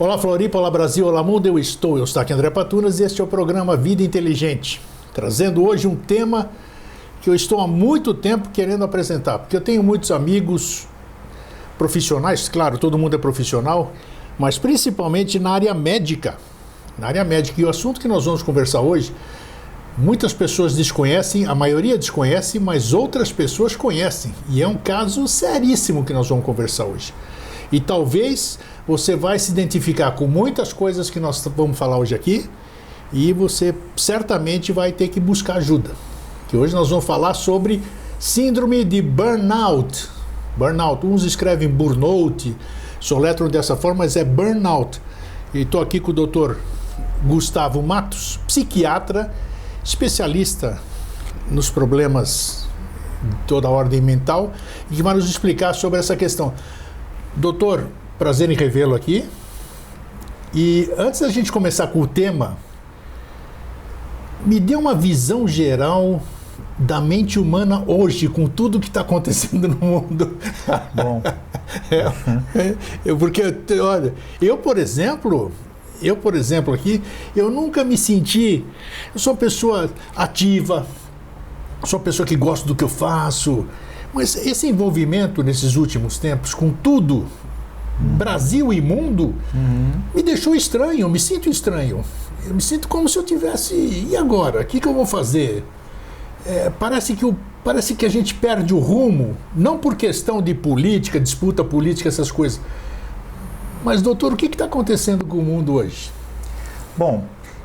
Olá Floripa, olá Brasil, olá mundo, eu estou aqui André Patunas e este é o programa Vida Inteligente, trazendo hoje um tema que eu estou há muito tempo querendo apresentar, porque eu tenho muitos amigos profissionais, claro, todo mundo é profissional, mas principalmente na área médica. E o assunto que nós vamos conversar hoje, muitas pessoas desconhecem, a maioria desconhece, mas outras pessoas conhecem. E é um caso seríssimo que nós vamos conversar hoje. E talvez você vai se identificar com muitas coisas que nós vamos falar hoje aqui e você certamente vai ter que buscar ajuda. Que hoje nós vamos falar sobre síndrome de burnout. Burnout, uns escrevem burnout, soletram dessa forma, mas é burnout. E estou aqui com o Dr. Gustavo Matos, psiquiatra, especialista nos problemas de toda a ordem mental, e que vai nos explicar sobre essa questão. Doutor, prazer em revê-lo aqui. E antes da gente começar com o tema, me dê uma visão geral da mente humana hoje, com tudo que está acontecendo no mundo. Bom. Porque, olha, eu, por exemplo aqui, eu nunca me senti... Eu sou uma pessoa ativa, sou uma pessoa que gosta do que eu faço, mas esse envolvimento nesses últimos tempos com tudo, Brasil e mundo, me deixou estranho, eu me sinto estranho. Eu me sinto como se eu tivesse... E agora? O que eu vou fazer? Parece que a gente perde o rumo, não por questão de política, disputa política, essas coisas. Mas, doutor, o que está acontecendo com o mundo hoje? Bom,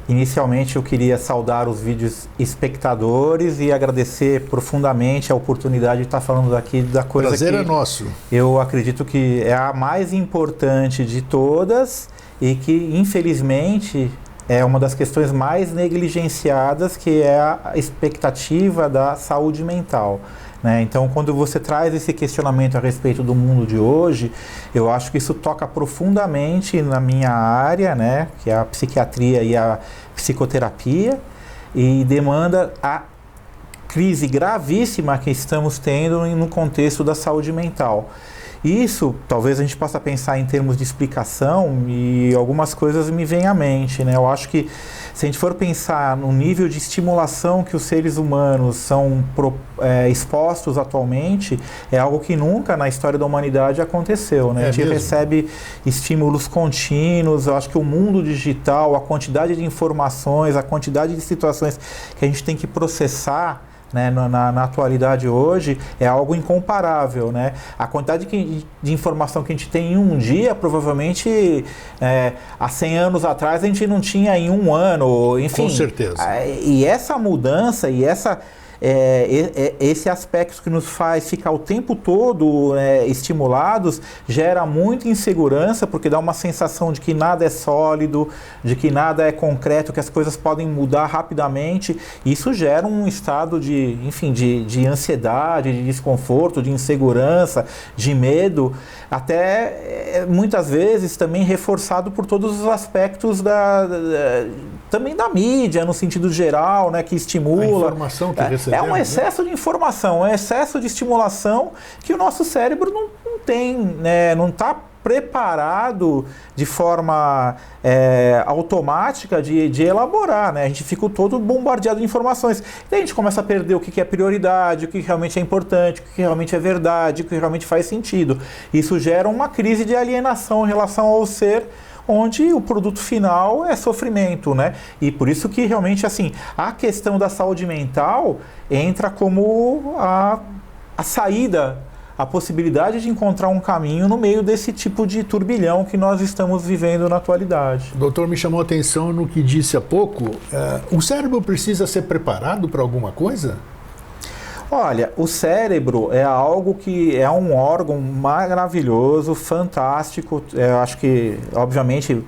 inicialmente eu queria saudar os vídeos espectadores e agradecer profundamente a oportunidade de estar falando aqui da coisa Prazer que é nosso. Eu acredito que é a mais importante de todas e que, infelizmente, é uma das questões mais negligenciadas, que é a expectativa da saúde mental. Né? Então, quando você traz esse questionamento a respeito do mundo de hoje, eu acho que isso toca profundamente na minha área, né? Que é a psiquiatria e a psicoterapia, e demanda a crise gravíssima que estamos tendo no contexto da saúde mental. Isso, talvez a gente possa pensar em termos de explicação, e algumas coisas me vêm à mente, né? Eu acho que se a gente for pensar no nível de estimulação que os seres humanos são expostos atualmente, é algo que nunca na história da humanidade aconteceu, né? A gente recebe estímulos contínuos. Eu acho que o mundo digital, a quantidade de informações, a quantidade de situações que a gente tem que processar, né, na atualidade hoje, é algo incomparável, né? A quantidade de informação que a gente tem em um dia, provavelmente há 100 anos atrás a gente não tinha em um ano, enfim. Com certeza. E essa mudança e esse aspecto que nos faz ficar o tempo todo estimulados gera muita insegurança, porque dá uma sensação de que nada é sólido, de que nada é concreto, que as coisas podem mudar rapidamente. Isso gera um estado de ansiedade, de desconforto, de insegurança, de medo, até muitas vezes também reforçado por todos os aspectos também da mídia, no sentido geral, né, que estimula. A informação que recebemos, é um excesso de informação, é um excesso de estimulação que o nosso cérebro não tem, né, não está preparado de forma automática de elaborar, né? A gente fica todo bombardeado de informações. Daí a gente começa a perder o que é prioridade, o que realmente é importante, o que realmente é verdade, o que realmente faz sentido. Isso gera uma crise de alienação em relação ao ser, onde o produto final é sofrimento, né? E por isso que realmente, assim, a questão da saúde mental entra como a saída, a possibilidade de encontrar um caminho no meio desse tipo de turbilhão que nós estamos vivendo na atualidade. O doutor me chamou a atenção no que disse há pouco. O cérebro precisa ser preparado para alguma coisa? Olha, o cérebro é algo que é um órgão maravilhoso, fantástico. Eu acho que, obviamente,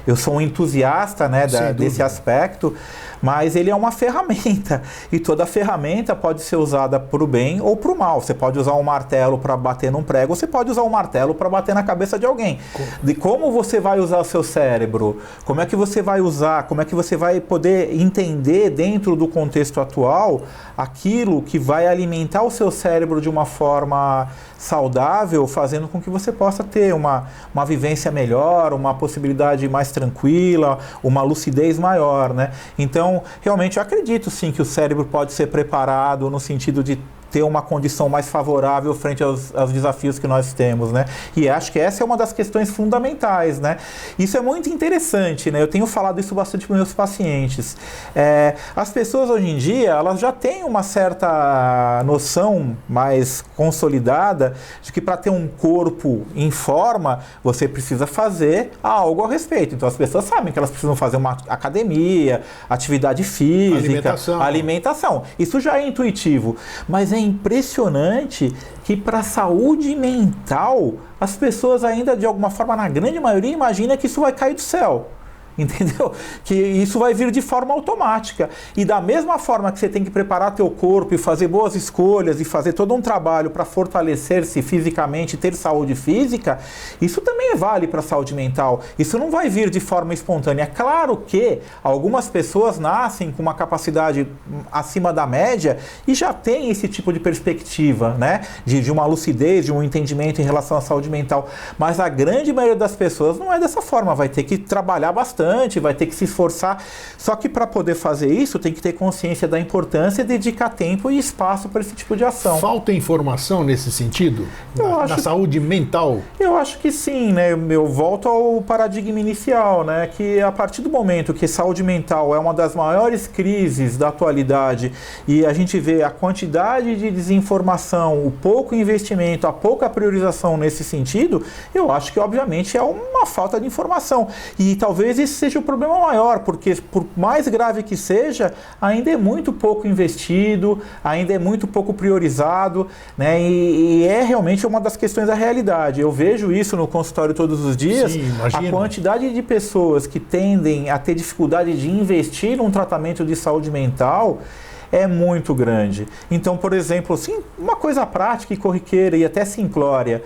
eu sou um entusiasta, né, desse aspecto, mas ele é uma ferramenta, e toda ferramenta pode ser usada para o bem ou para o mal. Você pode usar um martelo para bater num prego, ou você pode usar um martelo para bater na cabeça de alguém. De como você vai usar o seu cérebro, como é que você vai usar, como é que você vai poder entender dentro do contexto atual aquilo que vai alimentar o seu cérebro de uma forma saudável, fazendo com que você possa ter uma vivência melhor, uma possibilidade mais tranquila, uma lucidez maior, né? Então, realmente eu acredito sim que o cérebro pode ser preparado no sentido de ter uma condição mais favorável frente aos desafios que nós temos, né? E acho que essa é uma das questões fundamentais, né? Isso é muito interessante, né? Eu tenho falado isso bastante para meus pacientes. As pessoas hoje em dia, elas já têm uma certa noção mais consolidada de que para ter um corpo em forma, você precisa fazer algo a respeito. Então as pessoas sabem que elas precisam fazer uma academia, atividade física, alimentação. Isso já é intuitivo, mas é impressionante que para a saúde mental as pessoas ainda, de alguma forma, na grande maioria, imaginam que isso vai cair do céu. Entendeu? Que isso vai vir de forma automática. E da mesma forma que você tem que preparar teu corpo e fazer boas escolhas e fazer todo um trabalho para fortalecer-se fisicamente, ter saúde física, isso também vale para a saúde mental. Isso não vai vir de forma espontânea. É claro que algumas pessoas nascem com uma capacidade acima da média e já têm esse tipo de perspectiva, né? De uma lucidez, de um entendimento em relação à saúde mental. Mas a grande maioria das pessoas não é dessa forma. Vai ter que trabalhar bastante, vai ter que se esforçar. Só que para poder fazer isso, tem que ter consciência da importância e dedicar tempo e espaço para esse tipo de ação. Falta informação nesse sentido? Na saúde mental? Eu acho que sim, né? Eu volto ao paradigma inicial, né? Que a partir do momento que saúde mental é uma das maiores crises da atualidade e a gente vê a quantidade de desinformação, o pouco investimento, a pouca priorização nesse sentido, eu acho que obviamente é uma falta de informação. E talvez esse seja o problema maior, porque por mais grave que seja, ainda é muito pouco investido, ainda é muito pouco priorizado, né? E é realmente uma das questões da realidade. Eu vejo isso no consultório todos os dias. Sim, imagino. A quantidade de pessoas que tendem a ter dificuldade de investir num tratamento de saúde mental é muito grande. Então, por exemplo, assim, uma coisa prática e corriqueira e até simplória.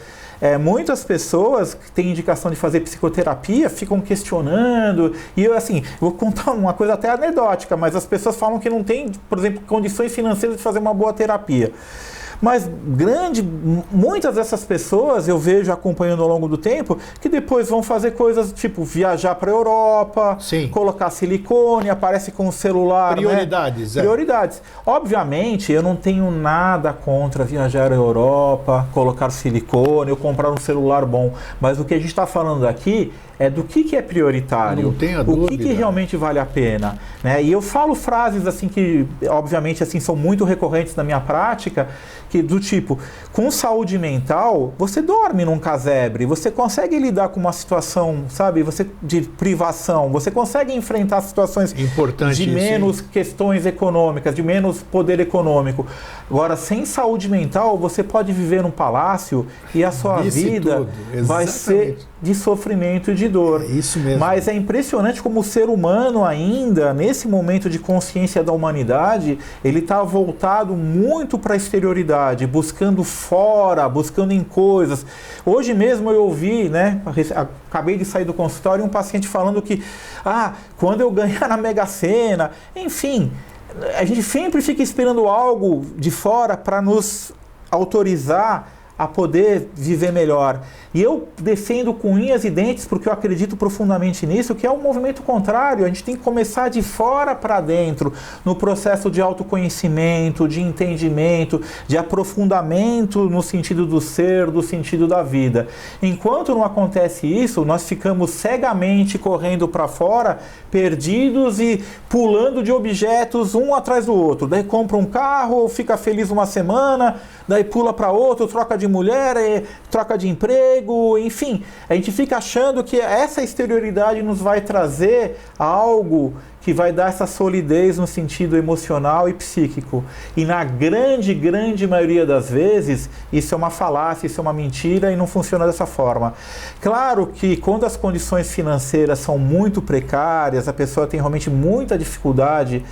Muitas pessoas que têm indicação de fazer psicoterapia ficam questionando, e eu assim, vou contar uma coisa até anedótica, mas as pessoas falam que não têm, por exemplo, condições financeiras de fazer uma boa terapia. Mas muitas dessas pessoas eu vejo acompanhando ao longo do tempo que depois vão fazer coisas tipo viajar para a Europa, sim, colocar silicone, aparece com o celular. Prioridades, né? Prioridades. Obviamente, eu não tenho nada contra viajar à Europa, colocar silicone ou comprar um celular bom. Mas o que a gente está falando aqui é do que é prioritário, não tenha dúvida. O que realmente vale a pena, né? E eu falo frases assim que, obviamente, assim, são muito recorrentes na minha prática, que do tipo, com saúde mental, você dorme num casebre, você consegue lidar com uma situação, sabe, de privação, você consegue enfrentar situações importante de menos questões econômicas, de menos poder econômico. Agora, sem saúde mental, você pode viver num palácio e a sua vida vai ser de sofrimento e de dor. É isso mesmo. Mas é impressionante como o ser humano ainda, nesse momento de consciência da humanidade, ele está voltado muito para a exterioridade, buscando fora, buscando em coisas. Hoje mesmo eu ouvi, né, acabei de sair do consultório, um paciente falando que, quando eu ganhar na Mega Sena, enfim, a gente sempre fica esperando algo de fora para nos autorizar a poder viver melhor. E eu defendo com unhas e dentes, porque eu acredito profundamente nisso, que é um movimento contrário. A gente tem que começar de fora para dentro, no processo de autoconhecimento, de entendimento, de aprofundamento no sentido do ser, do sentido da vida. Enquanto não acontece isso, nós ficamos cegamente correndo para fora, perdidos e pulando de objetos um atrás do outro. Daí compra um carro, fica feliz uma semana, daí pula para outro, troca de mulher, troca de emprego, enfim. A gente fica achando que essa exterioridade nos vai trazer algo que vai dar essa solidez no sentido emocional e psíquico. E na grande, grande maioria das vezes, isso é uma falácia, isso é uma mentira e não funciona dessa forma. Claro que quando as condições financeiras são muito precárias, a pessoa tem realmente muita dificuldade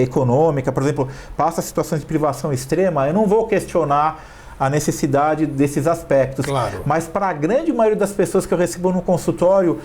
econômica, por exemplo, passa situações de privação extrema, eu não vou questionar a necessidade desses aspectos. Claro. Mas para a grande maioria das pessoas que eu recebo no consultório,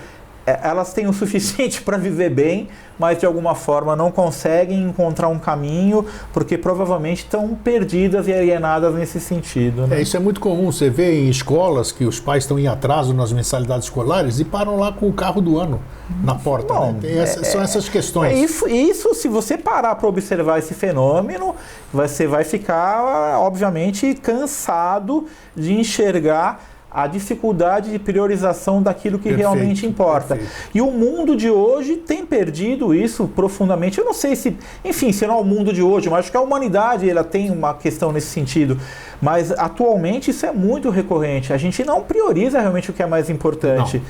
elas têm o suficiente para viver bem, mas de alguma forma não conseguem encontrar um caminho, porque provavelmente estão perdidas e alienadas nesse sentido. Né? Isso é muito comum. Você vê em escolas que os pais estão em atraso nas mensalidades escolares e param lá com o carro do ano na porta. Bom, né? São essas questões. Isso, se você parar para observar esse fenômeno, você vai ficar, obviamente, cansado de enxergar a dificuldade de priorização daquilo que realmente importa. Perfeito. E o mundo de hoje tem perdido isso profundamente. Eu não sei se, enfim, se não é o mundo de hoje, mas acho que a humanidade ela tem uma questão nesse sentido. Mas atualmente isso é muito recorrente. A gente não prioriza realmente o que é mais importante.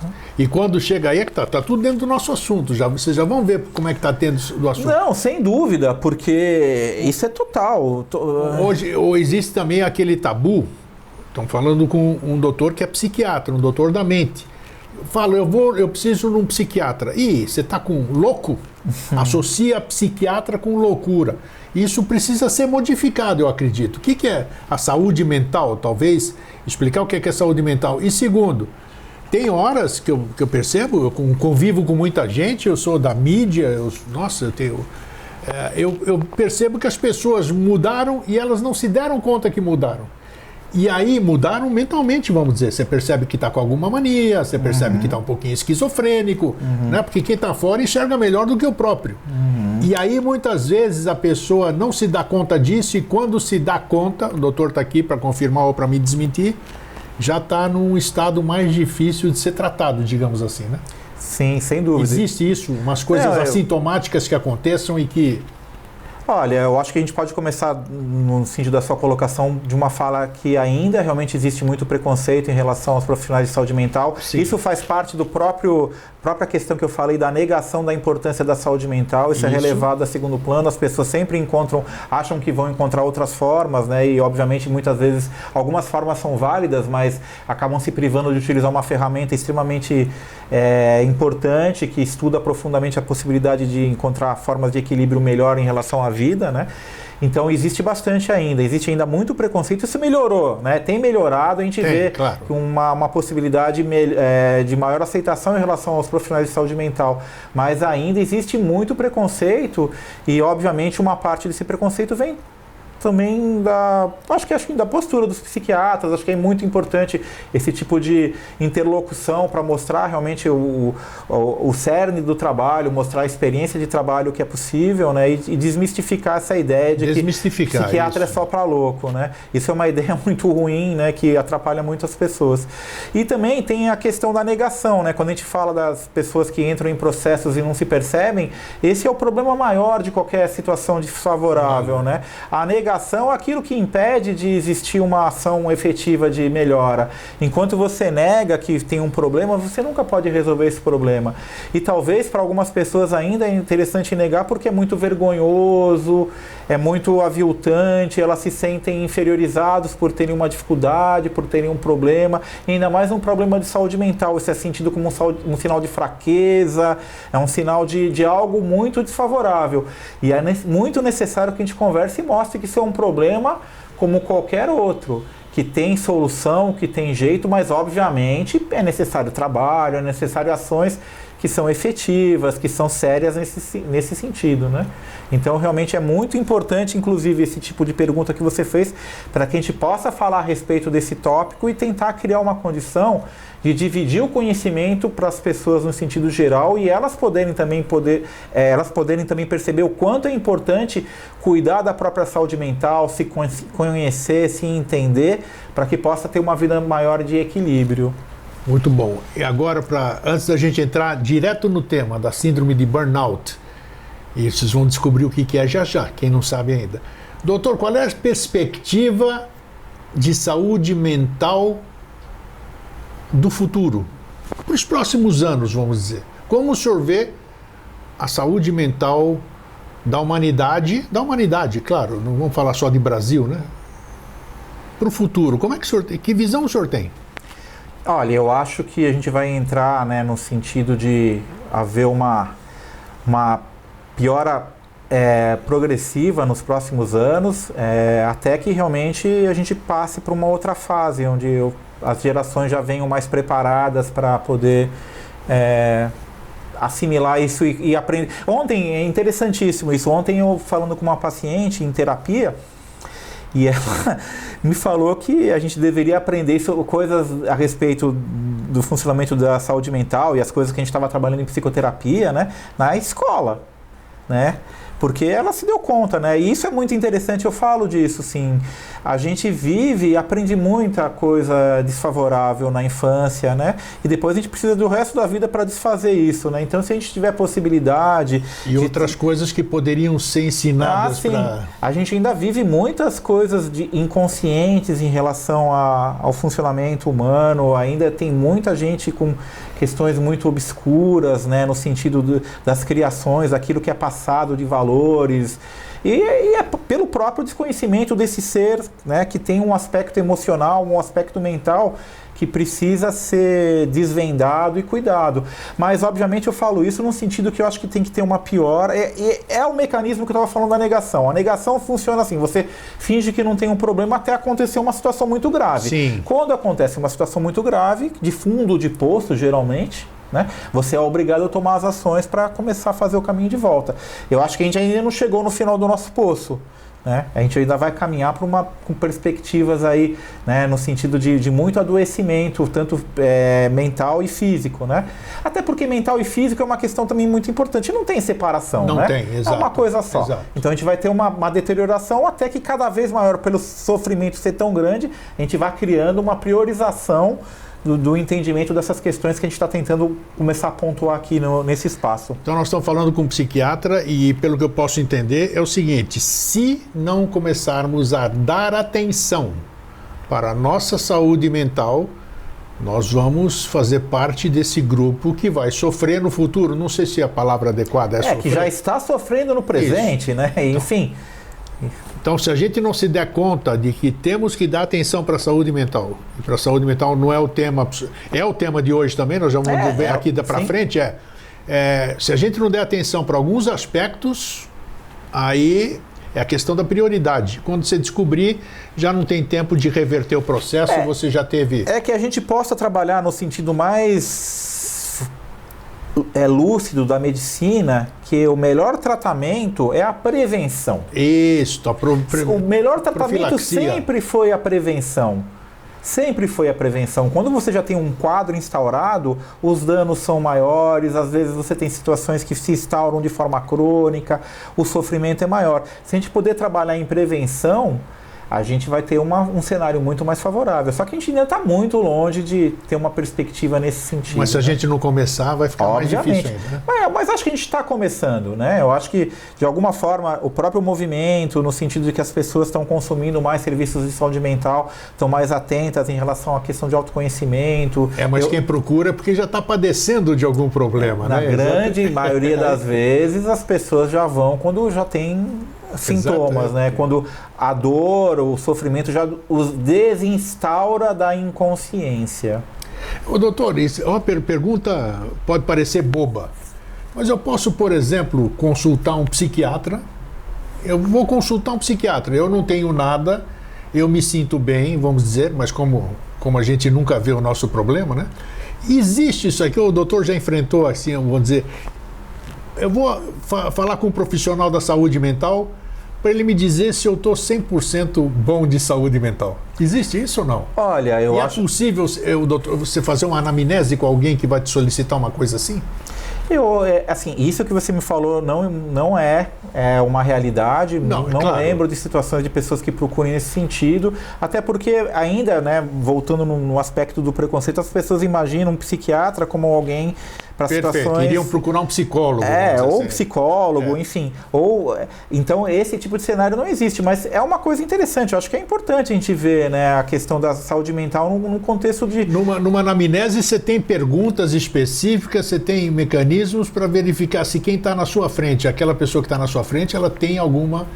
Não. E quando chega aí, tá tudo dentro do nosso assunto. Vocês já vão ver como é que está tendo do assunto. Não, sem dúvida, porque isso é total. Hoje existe também aquele tabu. Estão falando com um doutor que é psiquiatra, um doutor da mente. Eu falo, eu preciso de um psiquiatra. Ih, você está com louco? Associa psiquiatra com loucura. Isso precisa ser modificado, eu acredito. O que é a saúde mental? Talvez explicar o que é saúde mental. E segundo, tem horas que eu percebo, eu convivo com muita gente, eu sou da mídia, eu percebo que as pessoas mudaram e elas não se deram conta que mudaram. E aí mudaram mentalmente, vamos dizer. Você percebe que está com alguma mania, você percebe que está um pouquinho esquizofrênico, né? Porque quem está fora enxerga melhor do que o próprio. E aí muitas vezes a pessoa não se dá conta disso e quando se dá conta, o doutor está aqui para confirmar ou para me desmentir, já está num estado mais difícil de ser tratado, digamos assim, né? Sim, sem dúvida. Existe isso, umas coisas assintomáticas que aconteçam e que... Olha, eu acho que a gente pode começar no sentido da sua colocação de uma fala que ainda realmente existe muito preconceito em relação aos profissionais de saúde mental. Sim. Isso faz parte do própria questão que eu falei da negação da importância da saúde mental. Isso é relevado a segundo plano. As pessoas sempre acham que vão encontrar outras formas, né? E obviamente muitas vezes algumas formas são válidas, mas acabam se privando de utilizar uma ferramenta extremamente importante que estuda profundamente a possibilidade de encontrar formas de equilíbrio melhor em relação à vida, né? Então existe ainda muito preconceito. Isso melhorou, né? Tem melhorado, a gente vê claro, uma possibilidade de maior aceitação em relação aos profissionais de saúde mental, mas ainda existe muito preconceito e obviamente uma parte desse preconceito vem também acho que da postura dos psiquiatras. Acho que é muito importante esse tipo de interlocução para mostrar realmente o cerne do trabalho, mostrar a experiência de trabalho que é possível, né? E desmistificar essa ideia de que psiquiatra é só para louco, né? Isso é uma ideia muito ruim, né? Que atrapalha muito as pessoas. E também tem a questão da negação, né? Quando a gente fala das pessoas que entram em processos e não se percebem, esse é o problema maior de qualquer situação desfavorável, né? A negação é aquilo que impede de existir uma ação efetiva de melhora. Enquanto você nega que tem um problema, você nunca pode resolver esse problema. E talvez para algumas pessoas ainda é interessante negar porque é muito vergonhoso, é muito aviltante, elas se sentem inferiorizados por terem uma dificuldade, por terem um problema, e ainda mais um problema de saúde mental. Isso é sentido como um sinal de fraqueza, é um sinal de algo muito desfavorável. E é muito necessário que a gente converse e mostre que isso é um problema como qualquer outro, que tem solução, que tem jeito, mas obviamente é necessário trabalho, é necessário ações que são efetivas, que são sérias nesse sentido, né? Então realmente é muito importante, inclusive, esse tipo de pergunta que você fez, para que a gente possa falar a respeito desse tópico e tentar criar uma condição de dividir o conhecimento para as pessoas no sentido geral e elas poderem também perceber o quanto é importante cuidar da própria saúde mental, se conhecer, se entender, para que possa ter uma vida maior de equilíbrio. Muito bom. E agora, antes da gente entrar direto no tema da síndrome de burnout, e vocês vão descobrir o que é já, quem não sabe ainda. Doutor, qual é a perspectiva de saúde mental do futuro, para os próximos anos, vamos dizer. Como o senhor vê a saúde mental da humanidade, claro, não vamos falar só de Brasil, né? Para o futuro, como é que o senhor tem? Que visão o senhor tem? Olha, eu acho que a gente vai entrar, né, no sentido de haver uma piora progressiva nos próximos anos, até que realmente a gente passe para uma outra fase, onde as gerações já venham mais preparadas para poder assimilar isso e aprender. Ontem, é interessantíssimo isso, ontem eu falando com uma paciente em terapia, e ela me falou que a gente deveria aprender coisas a respeito do funcionamento da saúde mental e as coisas que a gente estava trabalhando em psicoterapia, né, na escola, né? Porque ela se deu conta, né? E isso é muito interessante, eu falo disso, sim. A gente vive e aprende muita coisa desfavorável na infância, né? E depois a gente precisa do resto da vida para desfazer isso, né? Então, se a gente tiver possibilidade... E outras coisas que poderiam ser ensinadas para... A gente ainda vive muitas coisas inconscientes em relação ao funcionamento humano, ainda tem muita gente com questões muito obscuras, né? No sentido das criações, daquilo que é passado de valores, e é pelo próprio desconhecimento desse ser, né, que tem um aspecto emocional, um aspecto mental que precisa ser desvendado e cuidado. Mas, obviamente, eu falo isso no sentido que eu acho que tem que ter uma pior... É o mecanismo que eu estava falando da negação. A negação funciona assim, você finge que não tem um problema até acontecer uma situação muito grave. Sim. Quando acontece uma situação muito grave, de fundo de poço, geralmente, né, você é obrigado a tomar as ações para começar a fazer o caminho de volta. Eu acho que a gente ainda não chegou no final do nosso poço. Né? A gente ainda vai caminhar com perspectivas aí, né, no sentido de muito adoecimento, tanto mental e físico, né? Até porque mental e físico é uma questão também muito importante. Não tem separação, não, né? Tem, exato. É uma coisa só. Exato. Então a gente vai ter uma deterioração até que cada vez maior, pelo sofrimento ser tão grande, a gente vai criando uma priorização do entendimento dessas questões que a gente está tentando começar a pontuar aqui nesse espaço. Então nós estamos falando com um psiquiatra e, pelo que eu posso entender, é o seguinte: se não começarmos a dar atenção para a nossa saúde mental, nós vamos fazer parte desse grupo que vai sofrer no futuro. Não sei se a palavra adequada é sofrer. Que já está sofrendo no presente, isso, né? Enfim... Então, se a gente não se der conta de que temos que dar atenção para a saúde mental, e para a saúde mental não é o tema, é o tema de hoje também, nós já vamos ver aqui para frente, se a gente não der atenção para alguns aspectos, aí é a questão da prioridade. Quando você descobrir, já não tem tempo de reverter o processo, você já teve... É que a gente possa trabalhar no sentido mais lúcido da medicina, que o melhor tratamento é a prevenção. Isso, o melhor tratamento sempre foi a prevenção. Sempre foi a prevenção. Quando você já tem um quadro instaurado, os danos são maiores, às vezes você tem situações que se instauram de forma crônica, o sofrimento é maior. Se a gente puder trabalhar em prevenção, a gente vai ter um cenário muito mais favorável. Só que a gente ainda está muito longe de ter uma perspectiva nesse sentido. Mas se a gente não começar, vai ficar mais difícil ainda, né? Mas acho que a gente está começando, né? Eu acho que, de alguma forma, o próprio movimento, no sentido de que as pessoas estão consumindo mais serviços de saúde mental, estão mais atentas em relação à questão de autoconhecimento. Mas quem procura é porque já está padecendo de algum problema, né? Na grande maioria das vezes, as pessoas já vão quando já tem sintomas, né? Quando a dor, o sofrimento já os desinstaura da inconsciência. Ô, doutor, isso é uma pergunta, pode parecer boba, mas eu posso, por exemplo, consultar um psiquiatra? Eu vou consultar um psiquiatra, eu não tenho nada, eu me sinto bem, vamos dizer, mas como a gente nunca vê o nosso problema, né? Existe isso aqui, o doutor já enfrentou assim, vamos dizer, eu vou falar com um profissional da saúde mental para ele me dizer se eu estou 100% bom de saúde mental. Existe isso ou não? Olha, eu acho... É possível, doutor, você fazer uma anamnese com alguém que vai te solicitar uma coisa assim? Assim, isso que você me falou não é uma realidade, não claro. Lembro de situações de pessoas que procurem nesse sentido, até porque ainda, né, voltando no aspecto do preconceito, as pessoas imaginam um psiquiatra como alguém para situações... Iriam procurar um psicólogo. Ou um psicólogo, enfim. Então, esse tipo de cenário não existe, mas é uma coisa interessante. Eu acho que é importante a gente ver, né, a questão da saúde mental num contexto de... Numa anamnese, você tem perguntas específicas, você tem mecanismos para verificar se quem está na sua frente, aquela pessoa que está na sua frente, ela tem alguma...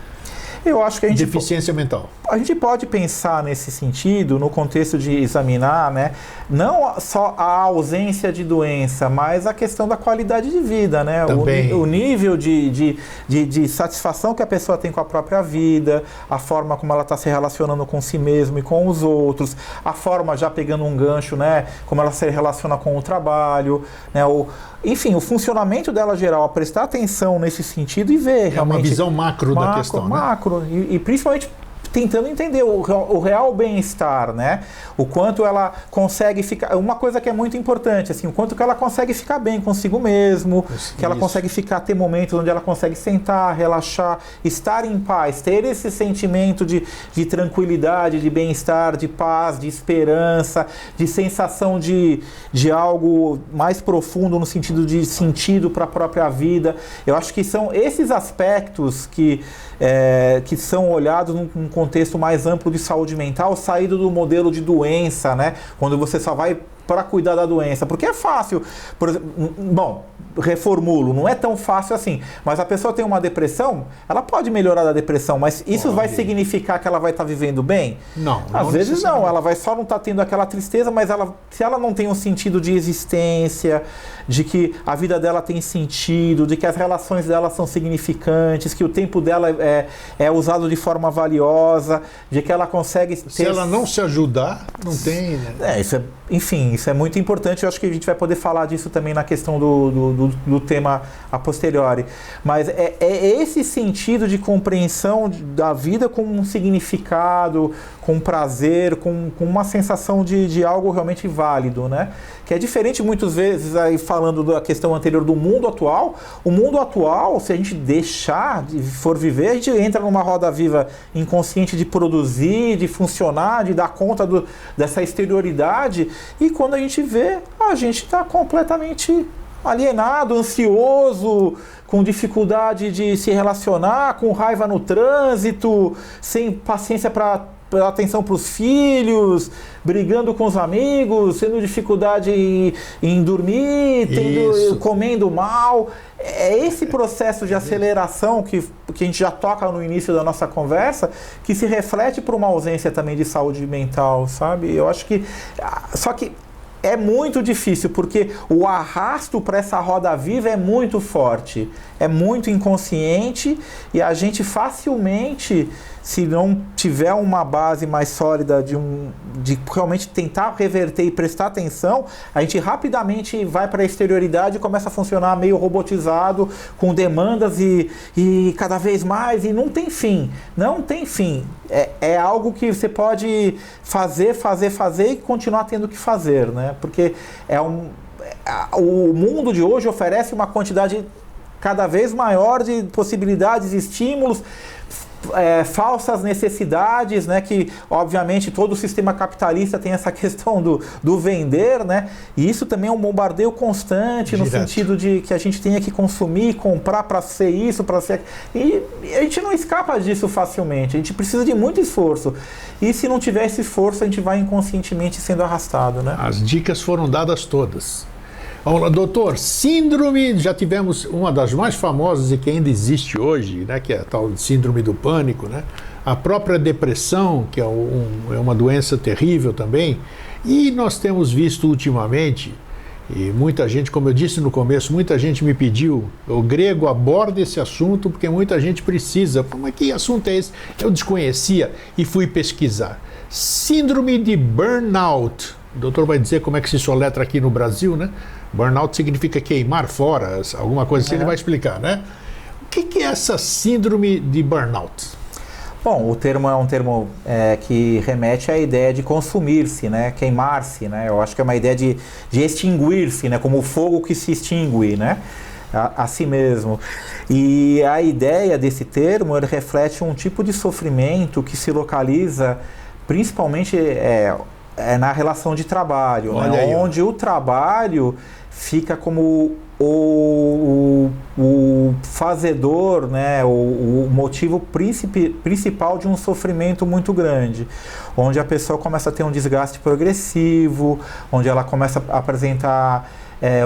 Eu acho que a gente deficiência mental. A gente pode pensar nesse sentido, no contexto de examinar, né, não só a ausência de doença, mas a questão da qualidade de vida, né? O nível de satisfação que a pessoa tem com a própria vida, a forma como ela está se relacionando com si mesma e com os outros, a forma, já pegando um gancho, né, como ela se relaciona com o trabalho, né, enfim, o funcionamento dela geral, a prestar atenção nesse sentido e ver realmente... É uma visão macro da questão, né? E principalmente tentando entender o real bem-estar, né? O quanto ela consegue ficar... Uma coisa que é muito importante, assim, o quanto que ela consegue ficar bem consigo mesmo, que ela consegue ter momentos onde ela consegue sentar, relaxar, estar em paz, ter esse sentimento de tranquilidade, de bem-estar, de paz, de esperança, de sensação de algo mais profundo no sentido de sentido para a própria vida. Eu acho que são esses aspectos que são olhados num contexto mais amplo de saúde mental, saído do modelo de doença, né? Quando você só vai para cuidar da doença, porque é fácil, por exemplo, reformulo, não é tão fácil assim, mas a pessoa tem uma depressão, ela pode melhorar da depressão, mas isso vai significar que ela vai estar vivendo bem? Não. Às vezes não, ela vai só não estar tendo aquela tristeza, mas se ela não tem um sentido de existência, de que a vida dela tem sentido, de que as relações dela são significantes, que o tempo dela é usado de forma valiosa, de que ela consegue... Se ela não se ajudar, não tem... Né? Enfim, isso é muito importante. Eu acho que a gente vai poder falar disso também na questão do tema a posteriori. Mas é esse sentido de compreensão da vida com um significado, com prazer, com uma sensação de algo realmente válido, né? Que é diferente muitas vezes, aí falando da questão anterior do mundo atual. O mundo atual, se a gente deixar de for viver, a gente entra numa roda viva inconsciente de produzir, de funcionar, de dar conta dessa exterioridade, e quando a gente vê, a gente está completamente alienado, ansioso, com dificuldade de se relacionar, com raiva no trânsito, sem paciência para atenção para os filhos, brigando com os amigos, tendo dificuldade em dormir, comendo mal. É esse processo de aceleração que a gente já toca no início da nossa conversa, que se reflete por uma ausência também de saúde mental, sabe? Eu acho que... Só que é muito difícil, porque o arrasto para essa roda viva é muito forte, é muito inconsciente, e a gente facilmente, se não tiver uma base mais sólida de realmente tentar reverter e prestar atenção, a gente rapidamente vai para a exterioridade e começa a funcionar meio robotizado, com demandas e cada vez mais, e não tem fim. Não tem fim. É algo que você pode fazer e continuar tendo que fazer, né? Porque o mundo de hoje oferece uma quantidade cada vez maior de possibilidades, estímulos, falsas necessidades, né, que obviamente todo o sistema capitalista tem essa questão do vender, né, e isso também é um bombardeio constante, no sentido de que a gente tenha que consumir, comprar para ser isso, para ser... E a gente não escapa disso facilmente, a gente precisa de muito esforço, e se não tiver esse esforço, a gente vai inconscientemente sendo arrastado, né? As dicas foram dadas todas. Doutor, síndrome, já tivemos uma das mais famosas e que ainda existe hoje, né, que é a tal síndrome do pânico, né? A própria depressão, que é uma doença terrível também, e nós temos visto ultimamente, e muita gente, como eu disse no começo, muita gente me pediu, o Grego aborda esse assunto porque muita gente precisa. Mas que assunto é esse? Eu desconhecia e fui pesquisar. Síndrome de burnout. O doutor vai dizer como é que se soletra aqui no Brasil, né? Burnout significa queimar fora, alguma coisa assim, ele vai explicar, né? O que é essa síndrome de burnout? Bom, o termo é um termo que remete à ideia de consumir-se, né? Queimar-se, né? Eu acho que é uma ideia de extinguir-se, né? Como o fogo que se extingue, né? A si mesmo. E a ideia desse termo, ele reflete um tipo de sofrimento que se localiza principalmente na relação de trabalho, né? Onde o trabalho fica como o fazedor, né, o motivo principal de um sofrimento muito grande, onde a pessoa começa a ter um desgaste progressivo, onde ela começa a apresentar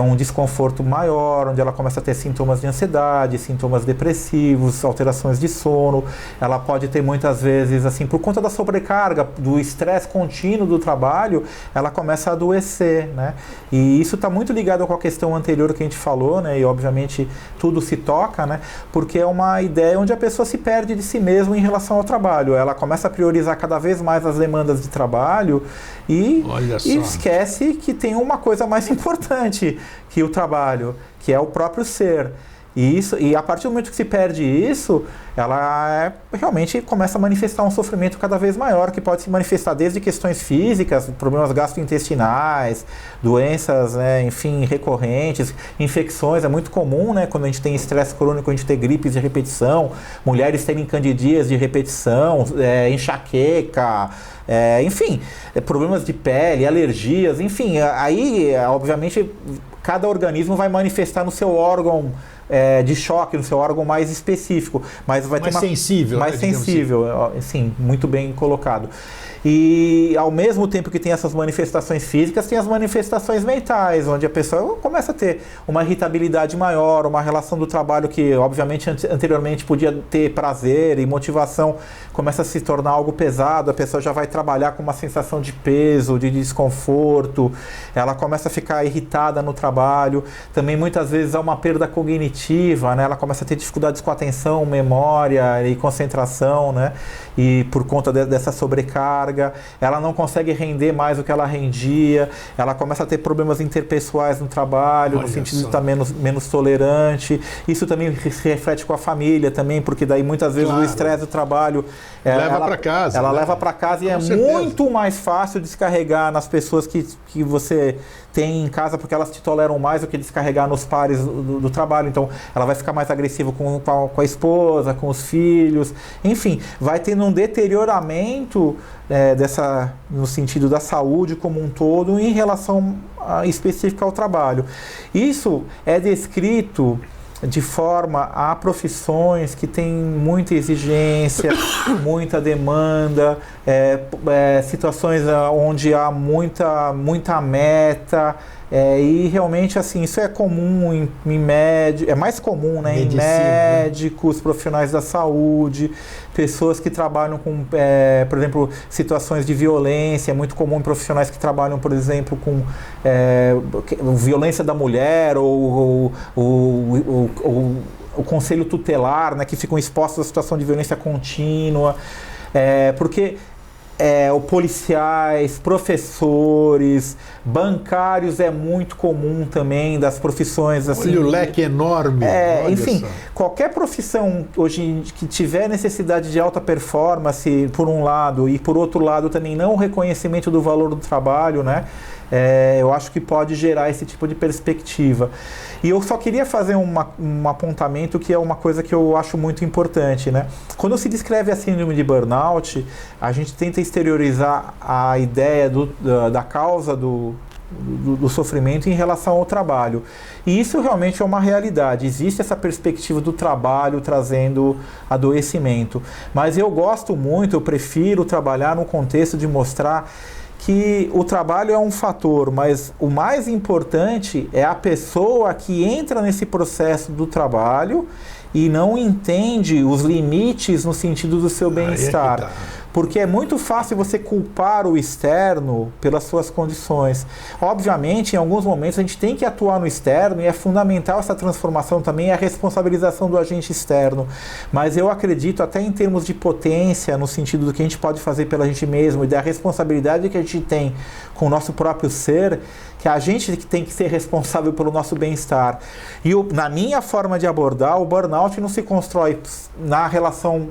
um desconforto maior, onde ela começa a ter sintomas de ansiedade, sintomas depressivos, alterações de sono. Ela pode ter muitas vezes, assim, por conta da sobrecarga, do estresse contínuo do trabalho, ela começa a adoecer, né? E isso está muito ligado com a questão anterior que a gente falou, né? E obviamente tudo se toca, né? Porque é uma ideia onde a pessoa se perde de si mesma em relação ao trabalho. Ela começa a priorizar cada vez mais as demandas de trabalho e esquece que tem uma coisa mais importante que o trabalho, que é o próprio ser. E a partir do momento que se perde isso, ela realmente começa a manifestar um sofrimento cada vez maior, que pode se manifestar desde questões físicas, problemas gastrointestinais, doenças, né, enfim, recorrentes, infecções. É muito comum, né, quando a gente tem estresse crônico, a gente ter gripes de repetição, mulheres terem candidias de repetição, enxaqueca, enfim, problemas de pele, alergias, enfim. Aí, obviamente, cada organismo vai manifestar no seu órgão de choque, no seu órgão mais específico, mas vai mais ter sensível, mais sensível, sim, muito bem colocado. E ao mesmo tempo que tem essas manifestações físicas, tem as manifestações mentais, onde a pessoa começa a ter uma irritabilidade maior, uma relação do trabalho que, obviamente, anteriormente podia ter prazer e motivação, começa a se tornar algo pesado, a pessoa já vai trabalhar com uma sensação de peso, de desconforto, ela começa a ficar irritada no trabalho, também muitas vezes há uma perda cognitiva, né? Ela começa a ter dificuldades com atenção, memória e concentração, né? E por conta dessa sobrecarga, ela não consegue render mais o que ela rendia, ela começa a ter problemas interpessoais no trabalho, no sentido de estar menos tolerante. Isso também se reflete com a família também, porque daí muitas vezes o estresse do trabalho leva para casa. Ela leva para casa e é muito mais fácil descarregar nas pessoas que você tem em casa, porque elas te toleram mais do que descarregar nos pares do trabalho. Então, ela vai ficar mais agressiva com a esposa, com os filhos. Enfim, vai tendo um deterioramento no sentido da saúde como um todo em relação específica ao trabalho. Isso é descrito de forma a profissões que têm muita exigência, muita demanda, situações onde há muita meta, e realmente assim, isso é comum em médicos, é mais comum, né, em médicos, profissionais da saúde, pessoas que trabalham com, por exemplo, situações de violência. É muito comum em profissionais que trabalham, por exemplo, com violência da mulher ou o conselho tutelar, né, que ficam expostos à situação de violência contínua, porque policiais, professores, bancários é muito comum também, das profissões assim. Olha o leque enorme. Enfim, qualquer profissão hoje que tiver necessidade de alta performance, por um lado, e por outro lado também não o reconhecimento do valor do trabalho, né? Eu acho que pode gerar esse tipo de perspectiva. E eu só queria fazer um apontamento que é uma coisa que eu acho muito importante, né? Quando se descreve a síndrome de burnout, a gente tenta exteriorizar a ideia da causa do sofrimento em relação ao trabalho. E isso realmente é uma realidade. Existe essa perspectiva do trabalho trazendo adoecimento. Mas eu gosto muito, eu prefiro trabalhar no contexto de mostrar que o trabalho é um fator, mas o mais importante é a pessoa que entra nesse processo do trabalho e não entende os limites no sentido do seu bem-estar. Porque é muito fácil você culpar o externo pelas suas condições. Obviamente, em alguns momentos, a gente tem que atuar no externo e é fundamental essa transformação também, a responsabilização do agente externo. Mas eu acredito, até em termos de potência, no sentido do que a gente pode fazer pela gente mesmo e da responsabilidade que a gente tem com o nosso próprio ser, que a gente tem que ser responsável pelo nosso bem-estar. E na minha forma de abordar, o burnout não se constrói na relação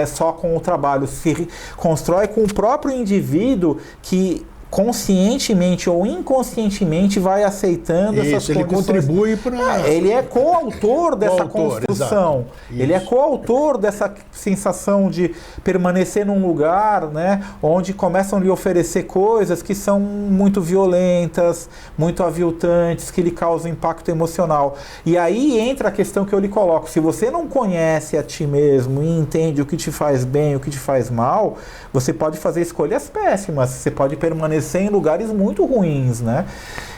só com o trabalho, se constrói com o próprio indivíduo que conscientemente ou inconscientemente vai aceitando essas condições. Ele contribui para... Ele é coautor dessa construção. Ele é coautor dessa sensação de permanecer num lugar, né, onde começam a lhe oferecer coisas que são muito violentas, muito aviltantes, que lhe causam impacto emocional. E aí entra a questão que eu lhe coloco. Se você não conhece a ti mesmo e entende o que te faz bem, o que te faz mal, você pode fazer escolhas péssimas. Você pode permanecer em lugares muito ruins, né?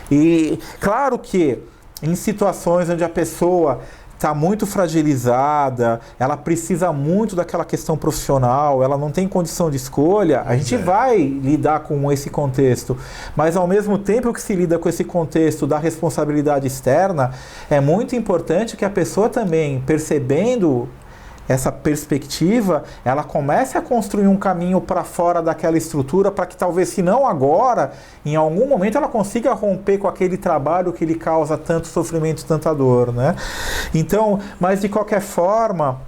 E claro que em situações onde a pessoa está muito fragilizada, ela precisa muito daquela questão profissional, ela não tem condição de escolha, a gente vai lidar com esse contexto. Mas ao mesmo tempo que se lida com esse contexto da responsabilidade externa, é muito importante que a pessoa também, percebendo essa perspectiva, ela comece a construir um caminho para fora daquela estrutura, para que talvez, se não agora, em algum momento ela consiga romper com aquele trabalho que lhe causa tanto sofrimento, tanta dor, né? Então, mas de qualquer forma,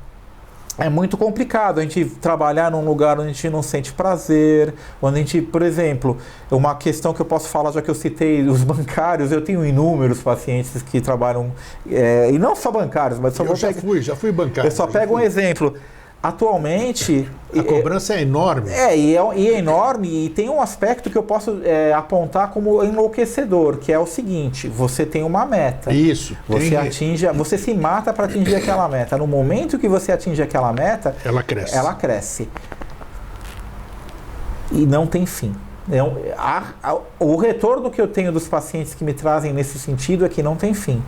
é muito complicado a gente trabalhar num lugar onde a gente não sente prazer, onde a gente, por exemplo, uma questão que eu posso falar, já que eu citei os bancários, eu tenho inúmeros pacientes que trabalham, e não só bancários, mas só já fui bancário. Eu só pego um exemplo. Atualmente... A cobrança é enorme. E é enorme, e tem um aspecto que eu posso apontar como enlouquecedor, que é o seguinte: você tem uma meta. Isso. Você se mata para atingir aquela meta. No momento que você atinge aquela meta, ela cresce. E não tem fim. O retorno que eu tenho dos pacientes que me trazem nesse sentido é que não tem fim.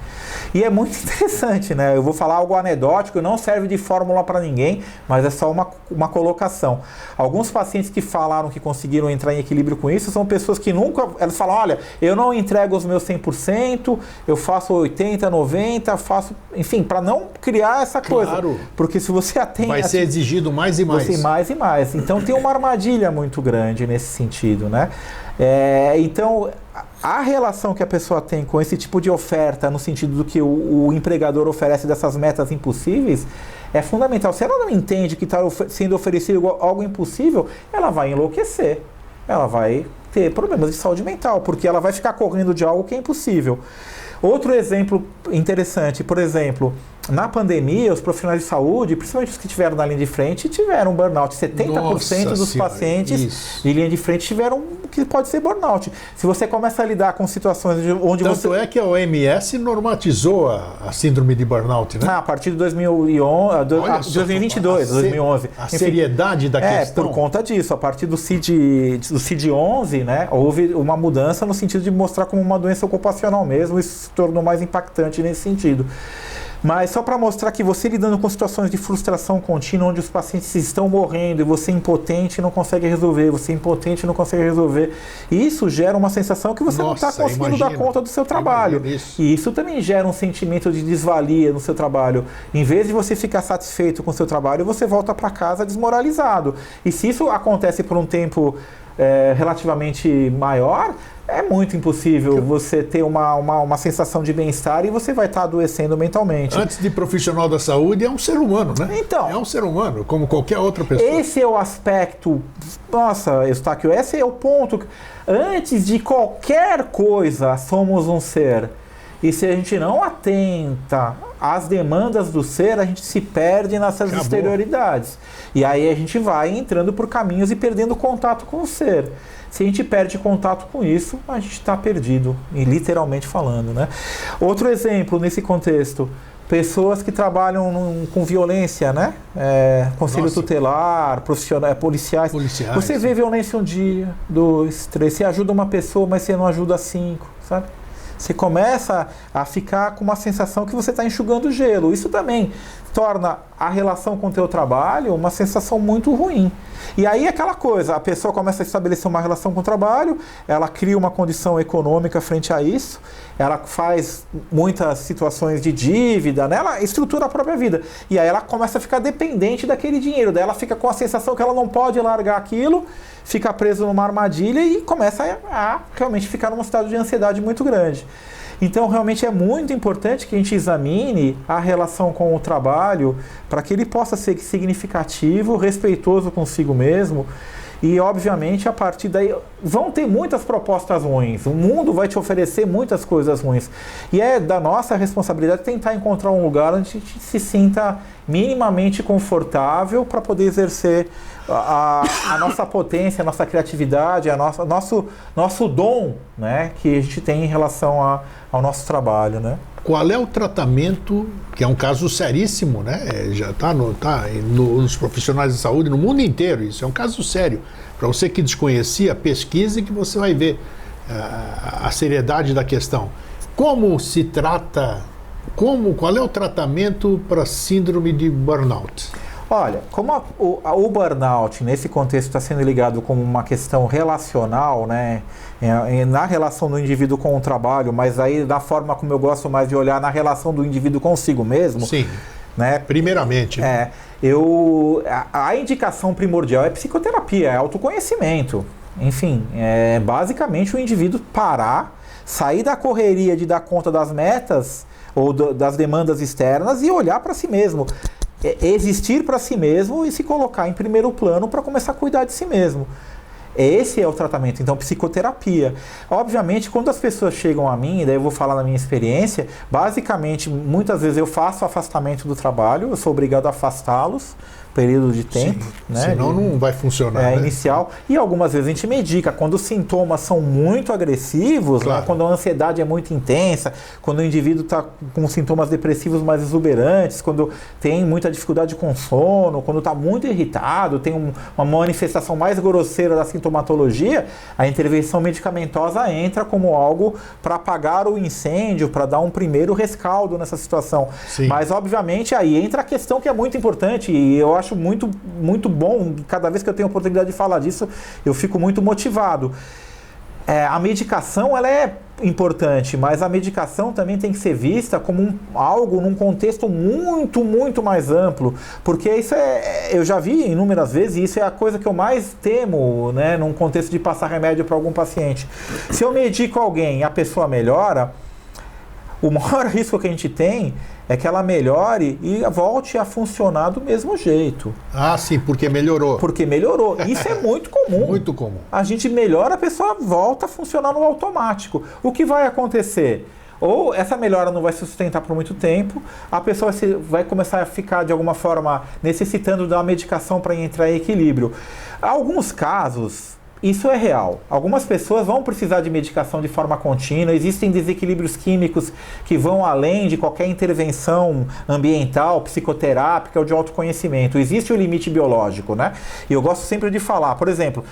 E é muito interessante, né? Eu vou falar algo anedótico, não serve de fórmula para ninguém, mas é só uma colocação. Alguns pacientes que falaram que conseguiram entrar em equilíbrio com isso são pessoas que nunca... Elas falam, olha, eu não entrego os meus 100%, eu faço 80%, 90%, faço... Enfim, para não criar essa coisa. Claro. Porque se você atende... Vai ser exigido mais e mais. Mais e mais. Então tem uma armadilha muito grande nesse sentido, né? Então, a relação que a pessoa tem com esse tipo de oferta, no sentido do que o empregador oferece dessas metas impossíveis, é fundamental. Se ela não entende que está sendo oferecido algo impossível, ela vai enlouquecer. Ela vai ter problemas de saúde mental, porque ela vai ficar correndo de algo que é impossível. Outro exemplo interessante, por exemplo, na pandemia, os profissionais de saúde, principalmente os que estiveram na linha de frente, tiveram burnout. 70% dos pacientes de linha de frente tiveram o que pode ser burnout. Se você começa a lidar com situações onde Tanto é que a OMS normatizou a síndrome de burnout, né? A partir de 2022, 2011. A seriedade da questão. Por conta disso, a partir do CID-11, né, houve uma mudança no sentido de mostrar como uma doença ocupacional mesmo, isso se tornou mais impactante nesse sentido. Mas só para mostrar que você lidando com situações de frustração contínua, onde os pacientes estão morrendo e você impotente não consegue resolver, isso gera uma sensação que você não está conseguindo dar conta do seu trabalho. E isso também gera um sentimento de desvalia no seu trabalho. Em vez de você ficar satisfeito com o seu trabalho, você volta para casa desmoralizado. E se isso acontece por um tempo relativamente maior, é muito impossível você ter uma sensação de bem-estar e você vai estar adoecendo mentalmente. Antes de profissional da saúde, é um ser humano, né? Então, é um ser humano, como qualquer outra pessoa. Esse é o aspecto... Nossa, Eustáquio, esse é o ponto. Antes de qualquer coisa, somos um ser. E se a gente não atenta às demandas do ser, a gente se perde nessas exterioridades. E aí a gente vai entrando por caminhos e perdendo contato com o ser. Se a gente perde contato com isso, a gente está perdido, literalmente falando, né? Outro exemplo nesse contexto, pessoas que trabalham com violência, né? Conselho tutelar, policiais. Você vê violência um dia, 2, 3, você ajuda uma pessoa, mas você não ajuda 5, sabe? Você começa a ficar com uma sensação que você está enxugando gelo. Isso também torna a relação com o teu trabalho uma sensação muito ruim. E aí aquela coisa, a pessoa começa a estabelecer uma relação com o trabalho, ela cria uma condição econômica frente a isso, ela faz muitas situações de dívida, né? Ela estrutura a própria vida. E aí ela começa a ficar dependente daquele dinheiro, daí ela fica com a sensação que ela não pode largar aquilo, fica preso numa armadilha e começa a realmente ficar num estado de ansiedade muito grande. Então, realmente é muito importante que a gente examine a relação com o trabalho para que ele possa ser significativo, respeitoso consigo mesmo e obviamente a partir daí vão ter muitas propostas ruins, o mundo vai te oferecer muitas coisas ruins, e é da nossa responsabilidade tentar encontrar um lugar onde a gente se sinta minimamente confortável para poder exercer a nossa potência, a nossa criatividade, nosso dom, né, que a gente tem em relação ao nosso trabalho, né? Qual é o tratamento, que é um caso seríssimo, né? Já está nos profissionais de saúde no mundo inteiro, isso é um caso sério. Para você que desconhecia, pesquise que você vai ver a seriedade da questão. Como se trata, qual é o tratamento para síndrome de burnout? Olha, como o burnout nesse contexto está sendo ligado como uma questão relacional, né, na relação do indivíduo com o trabalho, mas aí da forma como eu gosto mais de olhar na relação do indivíduo consigo mesmo. Sim, né? Primeiramente. Né? A indicação primordial é psicoterapia, é autoconhecimento. Enfim, basicamente o indivíduo parar, sair da correria de dar conta das metas ou das demandas externas e olhar para si mesmo. Existir para si mesmo e se colocar em primeiro plano para começar a cuidar de si mesmo. Esse é o tratamento, então psicoterapia. Obviamente, quando as pessoas chegam a mim, e daí eu vou falar na minha experiência, basicamente, muitas vezes eu faço afastamento do trabalho, eu sou obrigado a afastá-los, período de tempo. Sim, né? Senão não vai funcionar. Né? Inicial. E algumas vezes a gente medica, quando os sintomas são muito agressivos, claro. Né? Quando a ansiedade é muito intensa, quando o indivíduo está com sintomas depressivos mais exuberantes, quando tem muita dificuldade com sono, quando está muito irritado, tem uma manifestação mais grosseira da sintomatologia, a intervenção medicamentosa entra como algo para apagar o incêndio, para dar um primeiro rescaldo nessa situação. Sim. Mas, obviamente, aí entra a questão que é muito importante, e eu acho muito, muito bom, cada vez que eu tenho a oportunidade de falar disso, eu fico muito motivado. A medicação, ela é importante, mas a medicação também tem que ser vista como algo num contexto muito, muito mais amplo, porque isso eu já vi inúmeras vezes, e isso é a coisa que eu mais temo, né, num contexto de passar remédio para algum paciente. Se eu medico alguém e a pessoa melhora, o maior risco que a gente tem é que ela melhore e volte a funcionar do mesmo jeito. Ah, sim, porque melhorou. Porque melhorou. Isso é muito comum. Muito comum. A gente melhora, a pessoa volta a funcionar no automático. O que vai acontecer? Ou essa melhora não vai se sustentar por muito tempo, a pessoa vai começar a ficar, de alguma forma, necessitando da medicação para entrar em equilíbrio. Alguns casos, isso é real. Algumas pessoas vão precisar de medicação de forma contínua, existem desequilíbrios químicos que vão além de qualquer intervenção ambiental, psicoterápica ou de autoconhecimento. Existe o limite biológico, né? E eu gosto sempre de falar, por exemplo,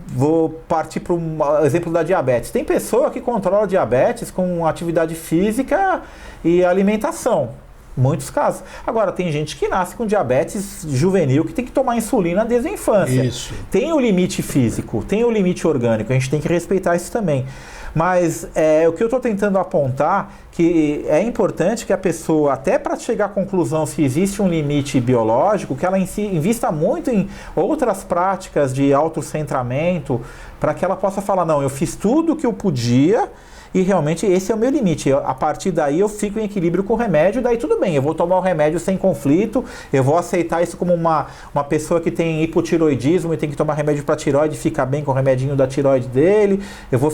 vou partir para um exemplo da diabetes. Tem pessoa que controla diabetes com atividade física e alimentação. Muitos casos. Agora, tem gente que nasce com diabetes juvenil que tem que tomar insulina desde a infância. Isso. Tem o limite físico, tem o limite orgânico, a gente tem que respeitar isso também. Mas o que eu estou tentando apontar que é importante que a pessoa, até para chegar à conclusão se existe um limite biológico, que ela invista muito em outras práticas de autocentramento, para que ela possa falar, não, eu fiz tudo o que eu podia, e realmente esse é o meu limite. A partir daí eu fico em equilíbrio com o remédio, daí tudo bem, eu vou tomar o remédio sem conflito, eu vou aceitar isso como uma pessoa que tem hipotiroidismo e tem que tomar remédio para tiroide, ficar bem com o remedinho da tiroide dele, eu vou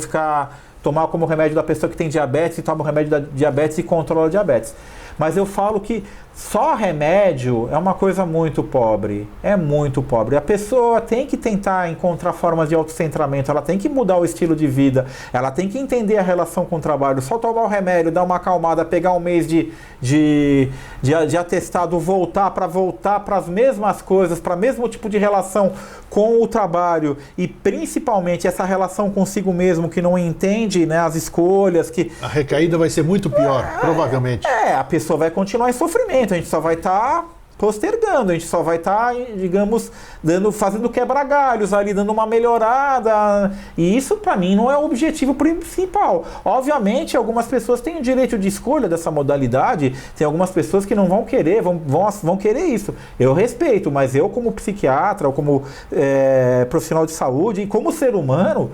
tomar como remédio da pessoa que tem diabetes e toma o remédio da diabetes e controla a diabetes. Mas eu falo que só remédio é uma coisa muito pobre, é muito pobre. A pessoa tem que tentar encontrar formas de autocentramento, ela tem que mudar o estilo de vida, ela tem que entender a relação com o trabalho. Só tomar o remédio, dar uma acalmada, pegar um mês de atestado, voltar para as mesmas coisas, para o mesmo tipo de relação com o trabalho e principalmente essa relação consigo mesmo que não entende, né, as escolhas. A recaída vai ser muito pior, provavelmente. A pessoa vai continuar em sofrimento, a gente só vai estar postergando, a gente só vai estar, digamos, fazendo quebra-galhos ali, dando uma melhorada, e isso para mim não é o objetivo principal. Obviamente, algumas pessoas têm o direito de escolha dessa modalidade, tem algumas pessoas que não vão querer, vão querer isso. Eu respeito, mas eu como psiquiatra, ou como profissional de saúde, e como ser humano,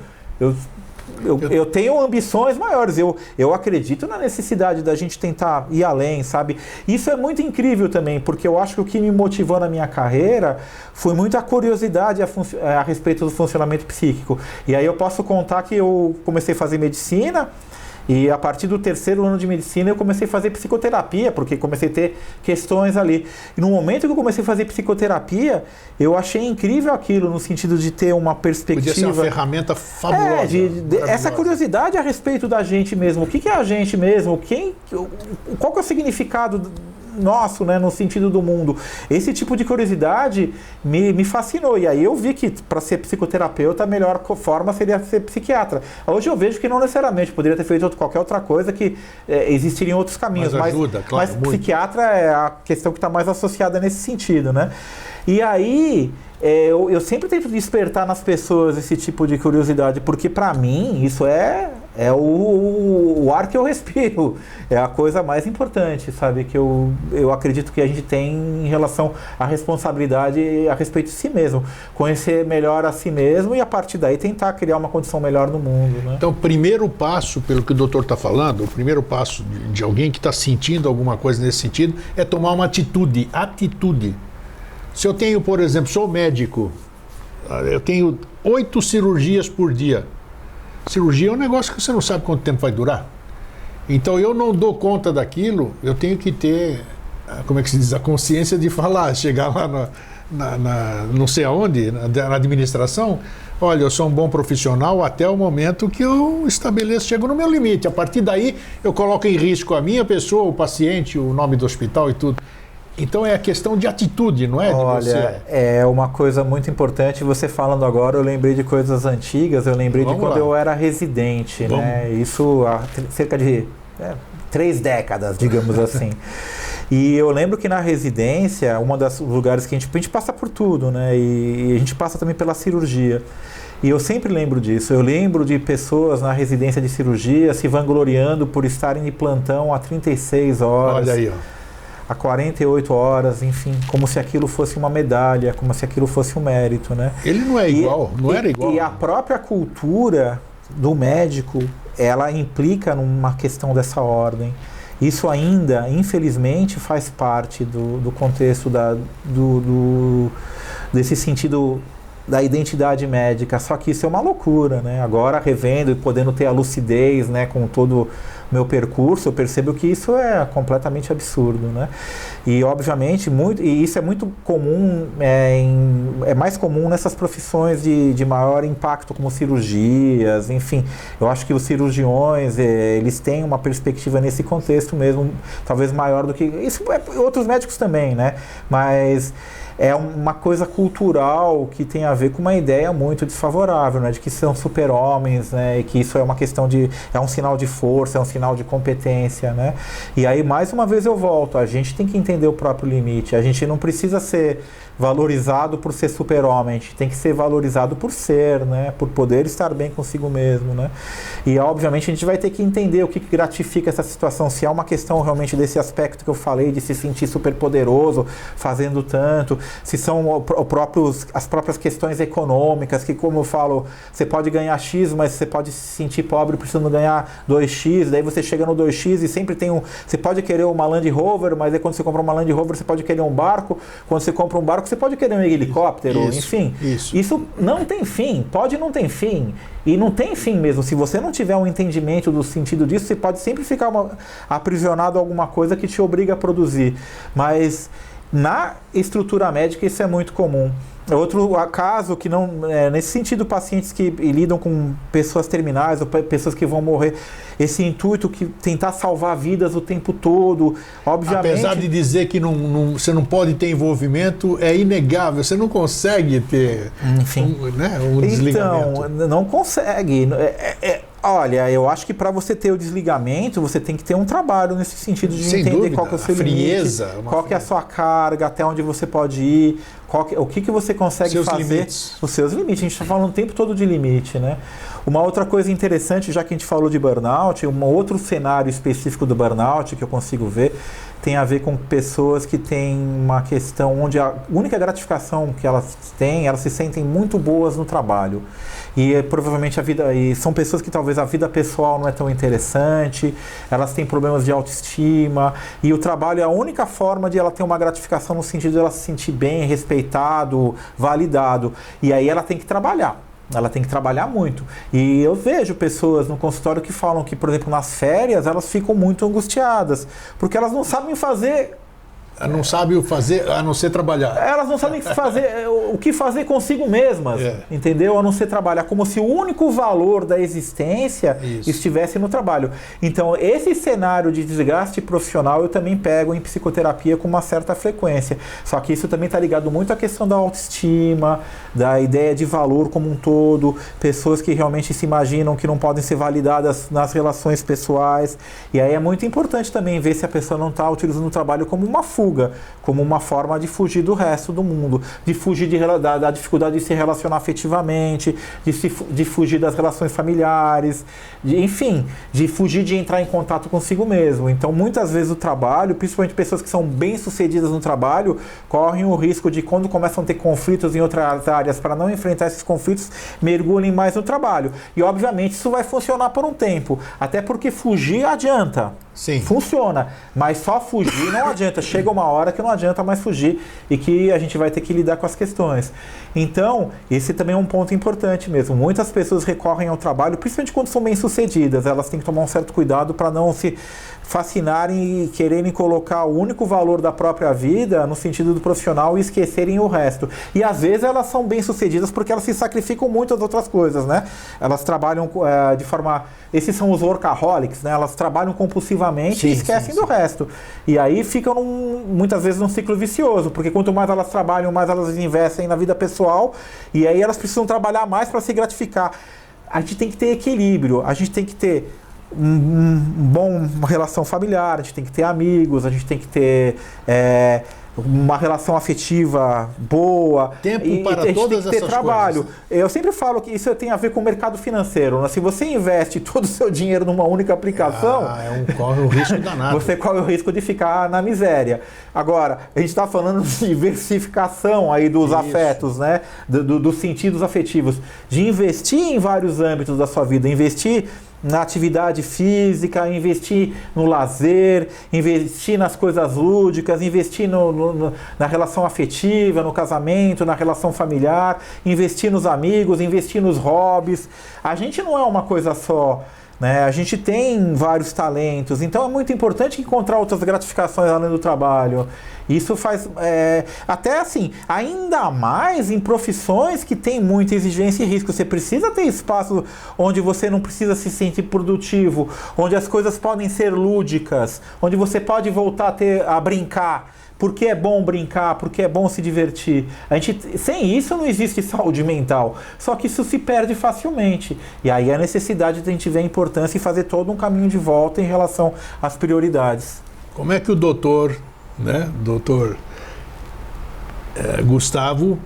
eu tenho ambições maiores, eu acredito na necessidade da gente tentar ir além, sabe? Isso é muito incrível também, porque eu acho que o que me motivou na minha carreira foi muito a curiosidade a respeito do funcionamento psíquico. E aí eu posso contar que eu comecei a fazer medicina, e a partir do 3º ano de medicina eu comecei a fazer psicoterapia, porque comecei a ter questões ali. E no momento que eu comecei a fazer psicoterapia, eu achei incrível aquilo, no sentido de ter uma perspectiva... Podia ser uma ferramenta fabulosa. Essa curiosidade a respeito da gente mesmo. O que é a gente mesmo? Qual que é o significado nosso, né, no sentido do mundo? Esse tipo de curiosidade me fascinou. E aí eu vi que para ser psicoterapeuta a melhor forma seria ser psiquiatra. Hoje eu vejo que não necessariamente, poderia ter feito qualquer outra coisa, que existiriam outros caminhos. Mas ajuda, claro, mas muito. Psiquiatra é a questão que está mais associada nesse sentido, né? E aí eu sempre tento despertar nas pessoas esse tipo de curiosidade, porque para mim isso é o ar que eu respiro, é a coisa mais importante, sabe, que eu acredito que a gente tem em relação à responsabilidade a respeito de si mesmo, conhecer melhor a si mesmo e a partir daí tentar criar uma condição melhor no mundo, né? Então, o primeiro passo, pelo que o doutor está falando, o primeiro passo de alguém que está sentindo alguma coisa nesse sentido é tomar uma atitude. Se eu tenho, por exemplo, sou médico, eu tenho 8 cirurgias por dia. Cirurgia é um negócio que você não sabe quanto tempo vai durar. Então eu não dou conta daquilo, eu tenho que ter, como é que se diz, a consciência de falar, chegar lá não sei aonde, na administração, olha, eu sou um bom profissional até o momento que eu estabeleço, chego no meu limite. A partir daí eu coloco em risco a minha pessoa, o paciente, o nome do hospital e tudo. Então é a questão de atitude, não é? Olha, é uma coisa muito importante. Você falando agora, eu lembrei de coisas antigas, eu lembrei de quando eu era residente, né? Isso há cerca de 3 décadas, digamos assim. E eu lembro que na residência, um dos lugares que a gente passa por tudo, né? E a gente passa também pela cirurgia. E eu sempre lembro disso. Eu lembro de pessoas na residência de cirurgia se vangloriando por estarem de plantão há 36 horas. Olha aí, ó. A 48 horas, enfim, como se aquilo fosse uma medalha, como se aquilo fosse um mérito, né? Ele não é igual, não era igual. E a própria cultura do médico, ela implica numa questão dessa ordem. Isso ainda, infelizmente, faz parte do contexto desse sentido da identidade médica, só que isso é uma loucura, né? Agora, revendo e podendo ter a lucidez, né, com todo meu percurso, eu percebo que isso é completamente absurdo, né? E obviamente e isso é muito comum, é mais comum nessas profissões de maior impacto, como cirurgias, enfim. Eu acho que os cirurgiões, eles têm uma perspectiva nesse contexto mesmo, talvez maior do que isso, outros médicos também, né? Mas é uma coisa cultural que tem a ver com uma ideia muito desfavorável, né? De que são super-homens, né? E que isso é uma questão é um sinal de força, é um sinal de competência, né? E aí, mais uma vez eu volto, a gente tem que entender o próprio limite, a gente não precisa ser valorizado por ser super-homem, a gente tem que ser valorizado por ser, né? Por poder estar bem consigo mesmo, né? E obviamente a gente vai ter que entender o que gratifica essa situação, se é uma questão realmente desse aspecto que eu falei, de se sentir super poderoso, fazendo tanto, se são as próprias questões econômicas, que como eu falo, você pode ganhar X, mas você pode se sentir pobre precisando ganhar 2X, daí você chega no 2X e sempre tem você pode querer uma Land Rover, mas aí quando você compra uma Land Rover você pode querer um barco, quando você compra um barco você pode querer um helicóptero, enfim. Isso não tem fim, pode não ter fim. E não tem fim mesmo. Se você não tiver um entendimento do sentido disso, você pode sempre ficar aprisionado a alguma coisa que te obriga a produzir. Mas na estrutura médica isso é muito comum. Outro caso que não, nesse sentido, pacientes que lidam com pessoas terminais ou pessoas que vão morrer, esse intuito que tentar salvar vidas o tempo todo, obviamente... Apesar de dizer que você não pode ter envolvimento, é inegável, você não consegue ter um desligamento. Então, não consegue. Olha, eu acho que para você ter o desligamento, você tem que ter um trabalho nesse sentido de entender dúvida, qual que é o seu limite, qual que é a sua carga, até onde você pode ir, o que você consegue fazer, os seus limites. A gente está falando o tempo todo de limite, né? Uma outra coisa interessante, já que a gente falou de burnout, um outro cenário específico do burnout que eu consigo ver, tem a ver com pessoas que têm uma questão onde a única gratificação que elas têm, elas se sentem muito boas no trabalho. E provavelmente e são pessoas que talvez a vida pessoal não é tão interessante, elas têm problemas de autoestima, e o trabalho é a única forma de ela ter uma gratificação no sentido de ela se sentir bem, respeitado, validado. E aí ela tem que trabalhar. Ela tem que trabalhar muito. E eu vejo pessoas no consultório que falam que, por exemplo, nas férias, elas ficam muito angustiadas, porque elas não sabem fazer... Não sabe o fazer, a não ser trabalhar. Elas não sabem o que fazer consigo mesmas, entendeu? A não ser trabalhar, como se o único valor da existência estivesse no trabalho. Então, esse cenário de desgaste profissional eu também pego em psicoterapia com uma certa frequência. Só que isso também está ligado muito à questão da autoestima, da ideia de valor como um todo, pessoas que realmente se imaginam que não podem ser validadas nas relações pessoais. E aí é muito importante também ver se a pessoa não está utilizando o trabalho como uma fuga, como uma forma de fugir do resto do mundo, de fugir da dificuldade de se relacionar afetivamente, de fugir das relações familiares, enfim, de fugir de entrar em contato consigo mesmo. Então, muitas vezes o trabalho, principalmente pessoas que são bem-sucedidas no trabalho, correm o risco de, quando começam a ter conflitos em outras áreas, para não enfrentar esses conflitos, mergulhem mais no trabalho. E, obviamente, isso vai funcionar por um tempo, até porque fugir adianta. Sim. Funciona, mas só fugir não adianta. Chega uma hora que não adianta mais fugir e que a gente vai ter que lidar com as questões. Então, esse também é um ponto importante mesmo. Muitas pessoas recorrem ao trabalho, principalmente quando são bem-sucedidas. Elas têm que tomar um certo cuidado para não se fascinarem e quererem colocar o único valor da própria vida no sentido do profissional e esquecerem o resto. E às vezes elas são bem-sucedidas porque elas se sacrificam muito às outras coisas, né? Elas trabalham de forma... Esses são os workaholics, né? Elas trabalham compulsivamente e esquecem do resto. E aí ficam, muitas vezes, num ciclo vicioso, porque quanto mais elas trabalham, mais elas investem na vida pessoal, e aí elas precisam trabalhar mais para se gratificar. A gente tem que ter equilíbrio, a gente tem que ter uma relação familiar, a gente tem que ter amigos, a gente tem que ter uma relação afetiva boa. Tempo para todas essas trabalho. coisas. Eu sempre falo que isso tem a ver com o mercado financeiro, né? Se você investe todo o seu dinheiro numa única aplicação, corre um risco danado. Você corre o risco de ficar na miséria. Agora, a gente está falando de diversificação aí dos afetos, né? Dos sentidos afetivos. De investir em vários âmbitos da sua vida. Investir na atividade física, investir no lazer, investir nas coisas lúdicas, investir na relação afetiva, no casamento, na relação familiar, investir nos amigos, investir nos hobbies. A gente não é uma coisa só, né? A gente tem vários talentos, então é muito importante encontrar outras gratificações além do trabalho. Isso faz, até assim, ainda mais em profissões que tem muita exigência e risco. Você precisa ter espaço onde você não precisa se sentir produtivo, onde as coisas podem ser lúdicas, onde você pode voltar a brincar. Porque é bom brincar, porque é bom se divertir. Sem isso não existe saúde mental. Só que isso se perde facilmente. E aí a necessidade de a gente ver a importância e fazer todo um caminho de volta em relação às prioridades. Como é que o doutor Gustavo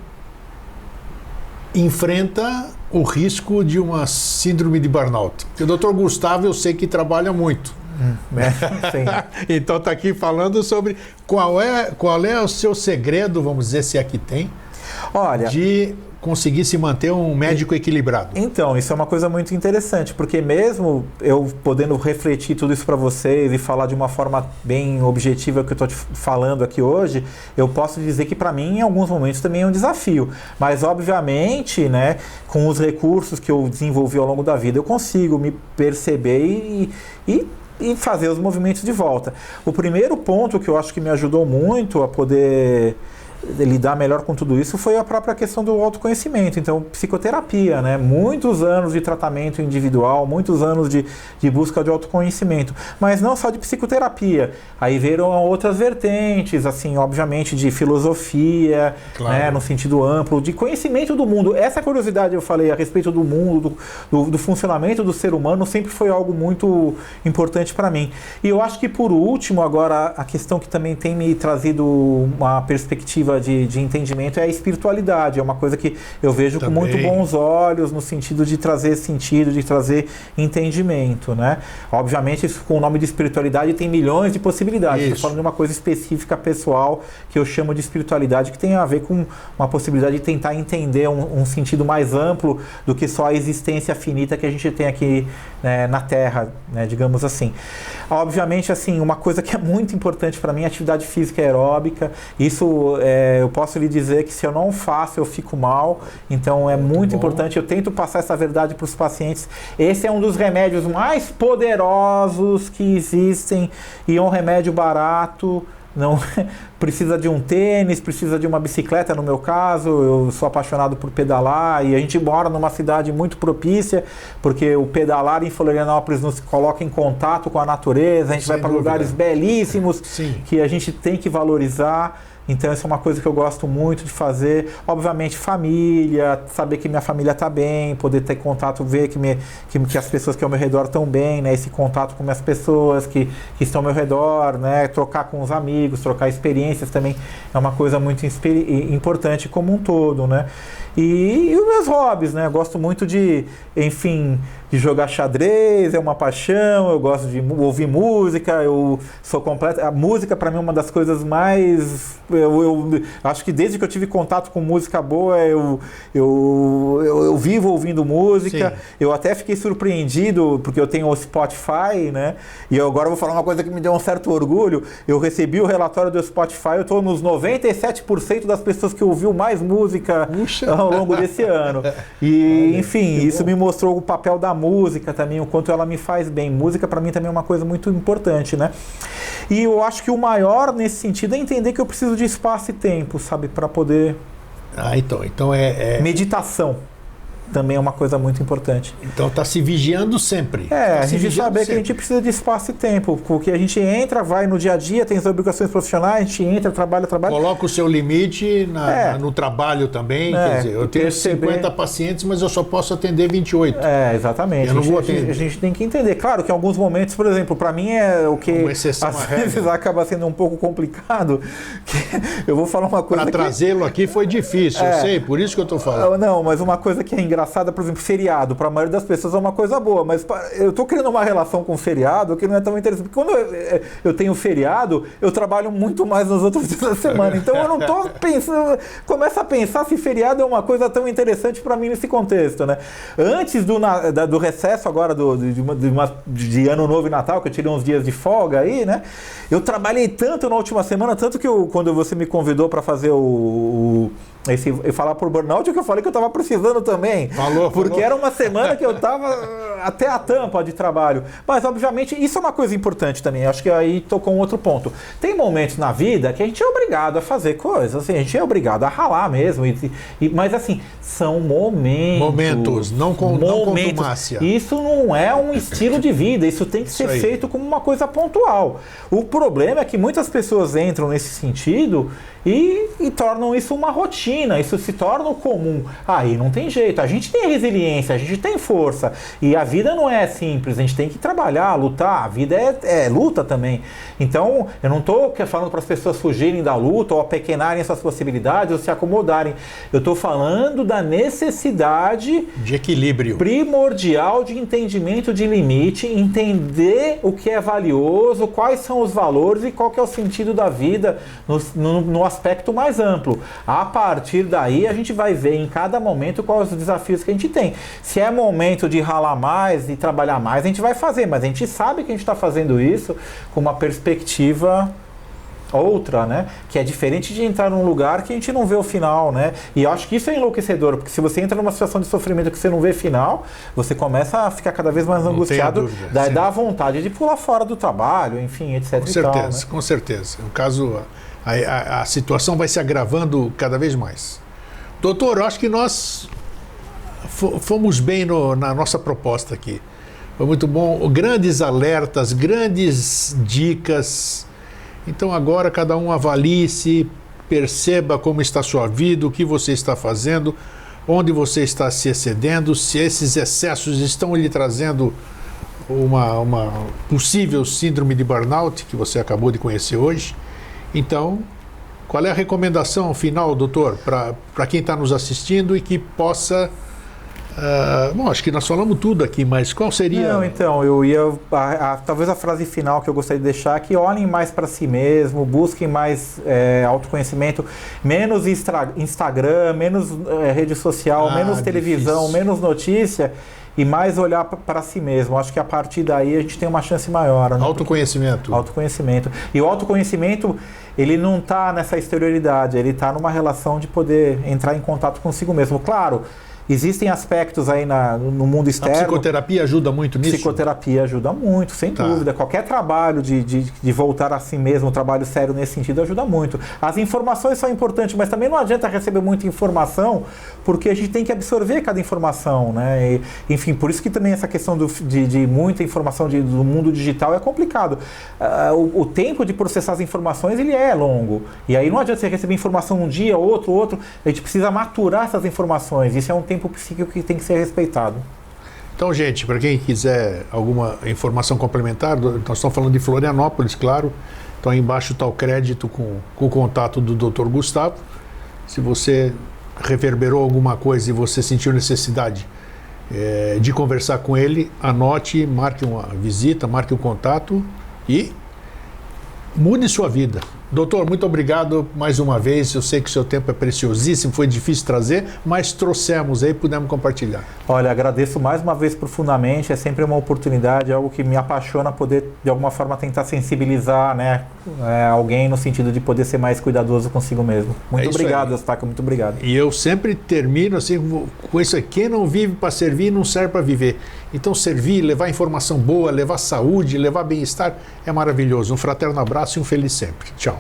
enfrenta o risco de uma síndrome de burnout? Porque o doutor Gustavo eu sei que trabalha muito. Então está aqui falando sobre qual é o seu segredo, vamos dizer, se aqui tem, de conseguir se manter um médico equilibrado. Então, isso é uma coisa muito interessante, porque mesmo eu podendo refletir tudo isso para vocês e falar de uma forma bem objetiva que eu estou te falando aqui hoje, eu posso dizer que para mim, em alguns momentos, também é um desafio. Mas, obviamente, né, com os recursos que eu desenvolvi ao longo da vida, eu consigo me perceber e fazer os movimentos de volta. O primeiro ponto que eu acho que me ajudou muito a poder lidar melhor com tudo isso foi a própria questão do autoconhecimento. Então, psicoterapia, né? Muitos anos de tratamento individual, muitos anos de busca de autoconhecimento, mas não só de psicoterapia. Aí viram outras vertentes, assim, obviamente de filosofia, claro, né? No sentido amplo, de conhecimento do mundo. Essa curiosidade eu falei a respeito do mundo, do funcionamento do ser humano, sempre foi algo muito importante para mim. E eu acho que, por último, agora, a questão que também tem me trazido uma perspectiva perspectiva de entendimento é a espiritualidade. É uma coisa que eu vejo com muito bons olhos, no sentido de trazer sentido, de trazer entendimento, né? Obviamente, isso com o nome de espiritualidade tem milhões de possibilidades. Estou falando de uma coisa específica, pessoal, que eu chamo de espiritualidade, que tem a ver com uma possibilidade de tentar entender um sentido mais amplo do que só a existência finita que a gente tem aqui, né, na Terra, né, digamos assim. Obviamente, assim, uma coisa que é muito importante para mim é a atividade física aeróbica. Isso, eu posso lhe dizer que se eu não faço, eu fico mal. Então, é muito importante. Eu tento passar essa verdade para os pacientes. Esse é um dos remédios mais poderosos que existem e é um remédio barato. Não precisa de um tênis, precisa de uma bicicleta, no meu caso. Eu sou apaixonado por pedalar e a gente mora numa cidade muito propícia, porque o pedalar em Florianópolis nos coloca em contato com a natureza. A gente vai para lugares belíssimos que a gente tem que valorizar. Então, essa é uma coisa que eu gosto muito de fazer. Obviamente, família, saber que minha família está bem, poder ter contato, ver que as pessoas que ao meu redor estão bem, né? Esse contato com as pessoas que estão ao meu redor, né? Trocar com os amigos, trocar experiências também é uma coisa muito importante como um todo, né? E os meus hobbies, né? Eu gosto muito de jogar xadrez, é uma paixão, eu gosto de ouvir música, eu sou completo. A música, para mim, é uma das coisas mais... Eu acho que desde que eu tive contato com música boa, eu vivo ouvindo música. Sim. Eu até fiquei surpreendido, porque eu tenho o Spotify, né? E eu agora vou falar uma coisa que me deu um certo orgulho. Eu recebi o relatório do Spotify, eu estou nos 97% das pessoas que ouviu mais música ao longo desse ano. E, enfim, isso me mostrou o papel da música também, o quanto ela me faz bem. Música, para mim, também é uma coisa muito importante, né? E eu acho que o maior nesse sentido é entender que eu preciso de espaço e tempo, sabe? Para poder... Então Meditação também é uma coisa muito importante. Então está se vigiando sempre. A gente saber que a gente precisa de espaço e tempo, porque a gente entra, vai no dia a dia, tem as obrigações profissionais, a gente entra, trabalha. Coloca o seu limite no trabalho também, quer dizer, eu tenho 50 pacientes, mas eu só posso atender 28. Exatamente. Eu não vou atender. A gente tem que entender. Claro que em alguns momentos, por exemplo, para mim é o que às vezes acaba sendo um pouco complicado, que eu vou falar uma coisa para trazê-lo aqui foi difícil, eu sei, por isso que eu estou falando. Não, mas uma coisa que é engraçada, por exemplo, feriado, para a maioria das pessoas é uma coisa boa, mas eu estou criando uma relação com feriado que não é tão interessante, porque quando eu tenho feriado, eu trabalho muito mais nos outros dias da semana, então eu não estou pensando, começo a pensar se feriado é uma coisa tão interessante para mim nesse contexto, né? Antes do recesso agora de Ano Novo e Natal, que eu tirei uns dias de folga aí, né? Eu trabalhei tanto na última semana, tanto que quando você me convidou para fazer eu falar por burnout, que eu falei que eu estava precisando também. Porque era uma semana que eu estava até a tampa de trabalho. Mas, obviamente, isso é uma coisa importante também. Eu acho que aí tocou um outro ponto. Tem momentos na vida que a gente é obrigado a fazer coisas, assim, a gente é obrigado a ralar mesmo. Mas, assim, são momentos. Não contumácia. Isso não é um estilo de vida. Isso tem que ser feito como uma coisa pontual. O problema é que muitas pessoas entram nesse sentido e tornam isso uma rotina, isso se torna o comum. Aí não tem jeito, a gente tem resiliência, a gente tem força, e a vida não é simples, a gente tem que trabalhar, lutar, a vida é luta também. Então, eu não estou falando para as pessoas fugirem da luta, ou apequenarem suas possibilidades, ou se acomodarem. Eu estou falando da necessidade de equilíbrio primordial de entendimento de limite, entender o que é valioso, quais são os valores e qual que é o sentido da vida no aspecto mais amplo. A partir daí, a gente vai ver em cada momento quais os desafios que a gente tem. Se é momento de ralar mais e trabalhar mais, a gente vai fazer, mas a gente sabe que a gente está fazendo isso com uma perspectiva outra, né? Que é diferente de entrar num lugar que a gente não vê o final, né? E eu acho que isso é enlouquecedor, porque se você entra numa situação de sofrimento que você não vê final, você começa a ficar cada vez mais angustiado, dá vontade de pular fora do trabalho, enfim, etc. Com certeza, com certeza. No caso, a situação vai se agravando cada vez mais. Doutor, eu acho que nós fomos bem na nossa proposta aqui. Foi muito bom, grandes alertas, grandes dicas. Então agora cada um avalie-se, perceba como está a sua vida, o que você está fazendo, onde você está se excedendo, se esses excessos estão lhe trazendo uma possível síndrome de burnout, que você acabou de conhecer hoje. Então, Qual é a recomendação final, doutor, para quem está nos assistindo e que possa... bom, acho que nós falamos tudo aqui, mas qual seria... Não, então, eu ia... talvez a frase final que eu gostaria de deixar é que olhem mais para si mesmo, busquem mais autoconhecimento, menos Instagram, menos rede social, menos televisão, difícil. menos notícia e mais olhar para si mesmo. Acho que a partir daí a gente tem uma chance maior. Né? Autoconhecimento. Autoconhecimento. E o autoconhecimento, ele não está nessa exterioridade, ele está numa relação de poder entrar em contato consigo mesmo. Claro, existem aspectos aí no mundo externo. A psicoterapia ajuda muito nisso? Psicoterapia ajuda muito, sem dúvida. Qualquer trabalho de voltar a si mesmo, um trabalho sério nesse sentido, ajuda muito. As informações são importantes, mas também não adianta receber muita informação, porque a gente tem que absorver cada informação, né? E, enfim, por isso que também essa questão de muita informação do mundo digital é complicado. O tempo de processar as informações, ele é longo. E aí não adianta você receber informação um dia, outro. A gente precisa maturar essas informações. Isso é um tempo psíquico que tem que ser respeitado. Então, gente, para quem quiser alguma informação complementar, nós estamos falando de Florianópolis, claro. Então, aí embaixo está o crédito com o contato do Dr. Gustavo. Se você reverberou alguma coisa e você sentiu necessidade de conversar com ele, anote, marque uma visita, marque o contato e mude sua vida. Doutor, muito obrigado mais uma vez. Eu sei que o seu tempo é preciosíssimo, foi difícil trazer, mas trouxemos aí, pudemos compartilhar. Olha, agradeço mais uma vez profundamente, é sempre uma oportunidade, algo que me apaixona poder, de alguma forma, tentar sensibilizar, né, alguém no sentido de poder ser mais cuidadoso consigo mesmo. Muito obrigado, Eustáquio, muito obrigado. E eu sempre termino assim, com isso aqui: quem não vive para servir, não serve para viver. Então, servir, levar informação boa, levar saúde, levar bem-estar é maravilhoso. Um fraterno abraço e um feliz sempre. Tchau.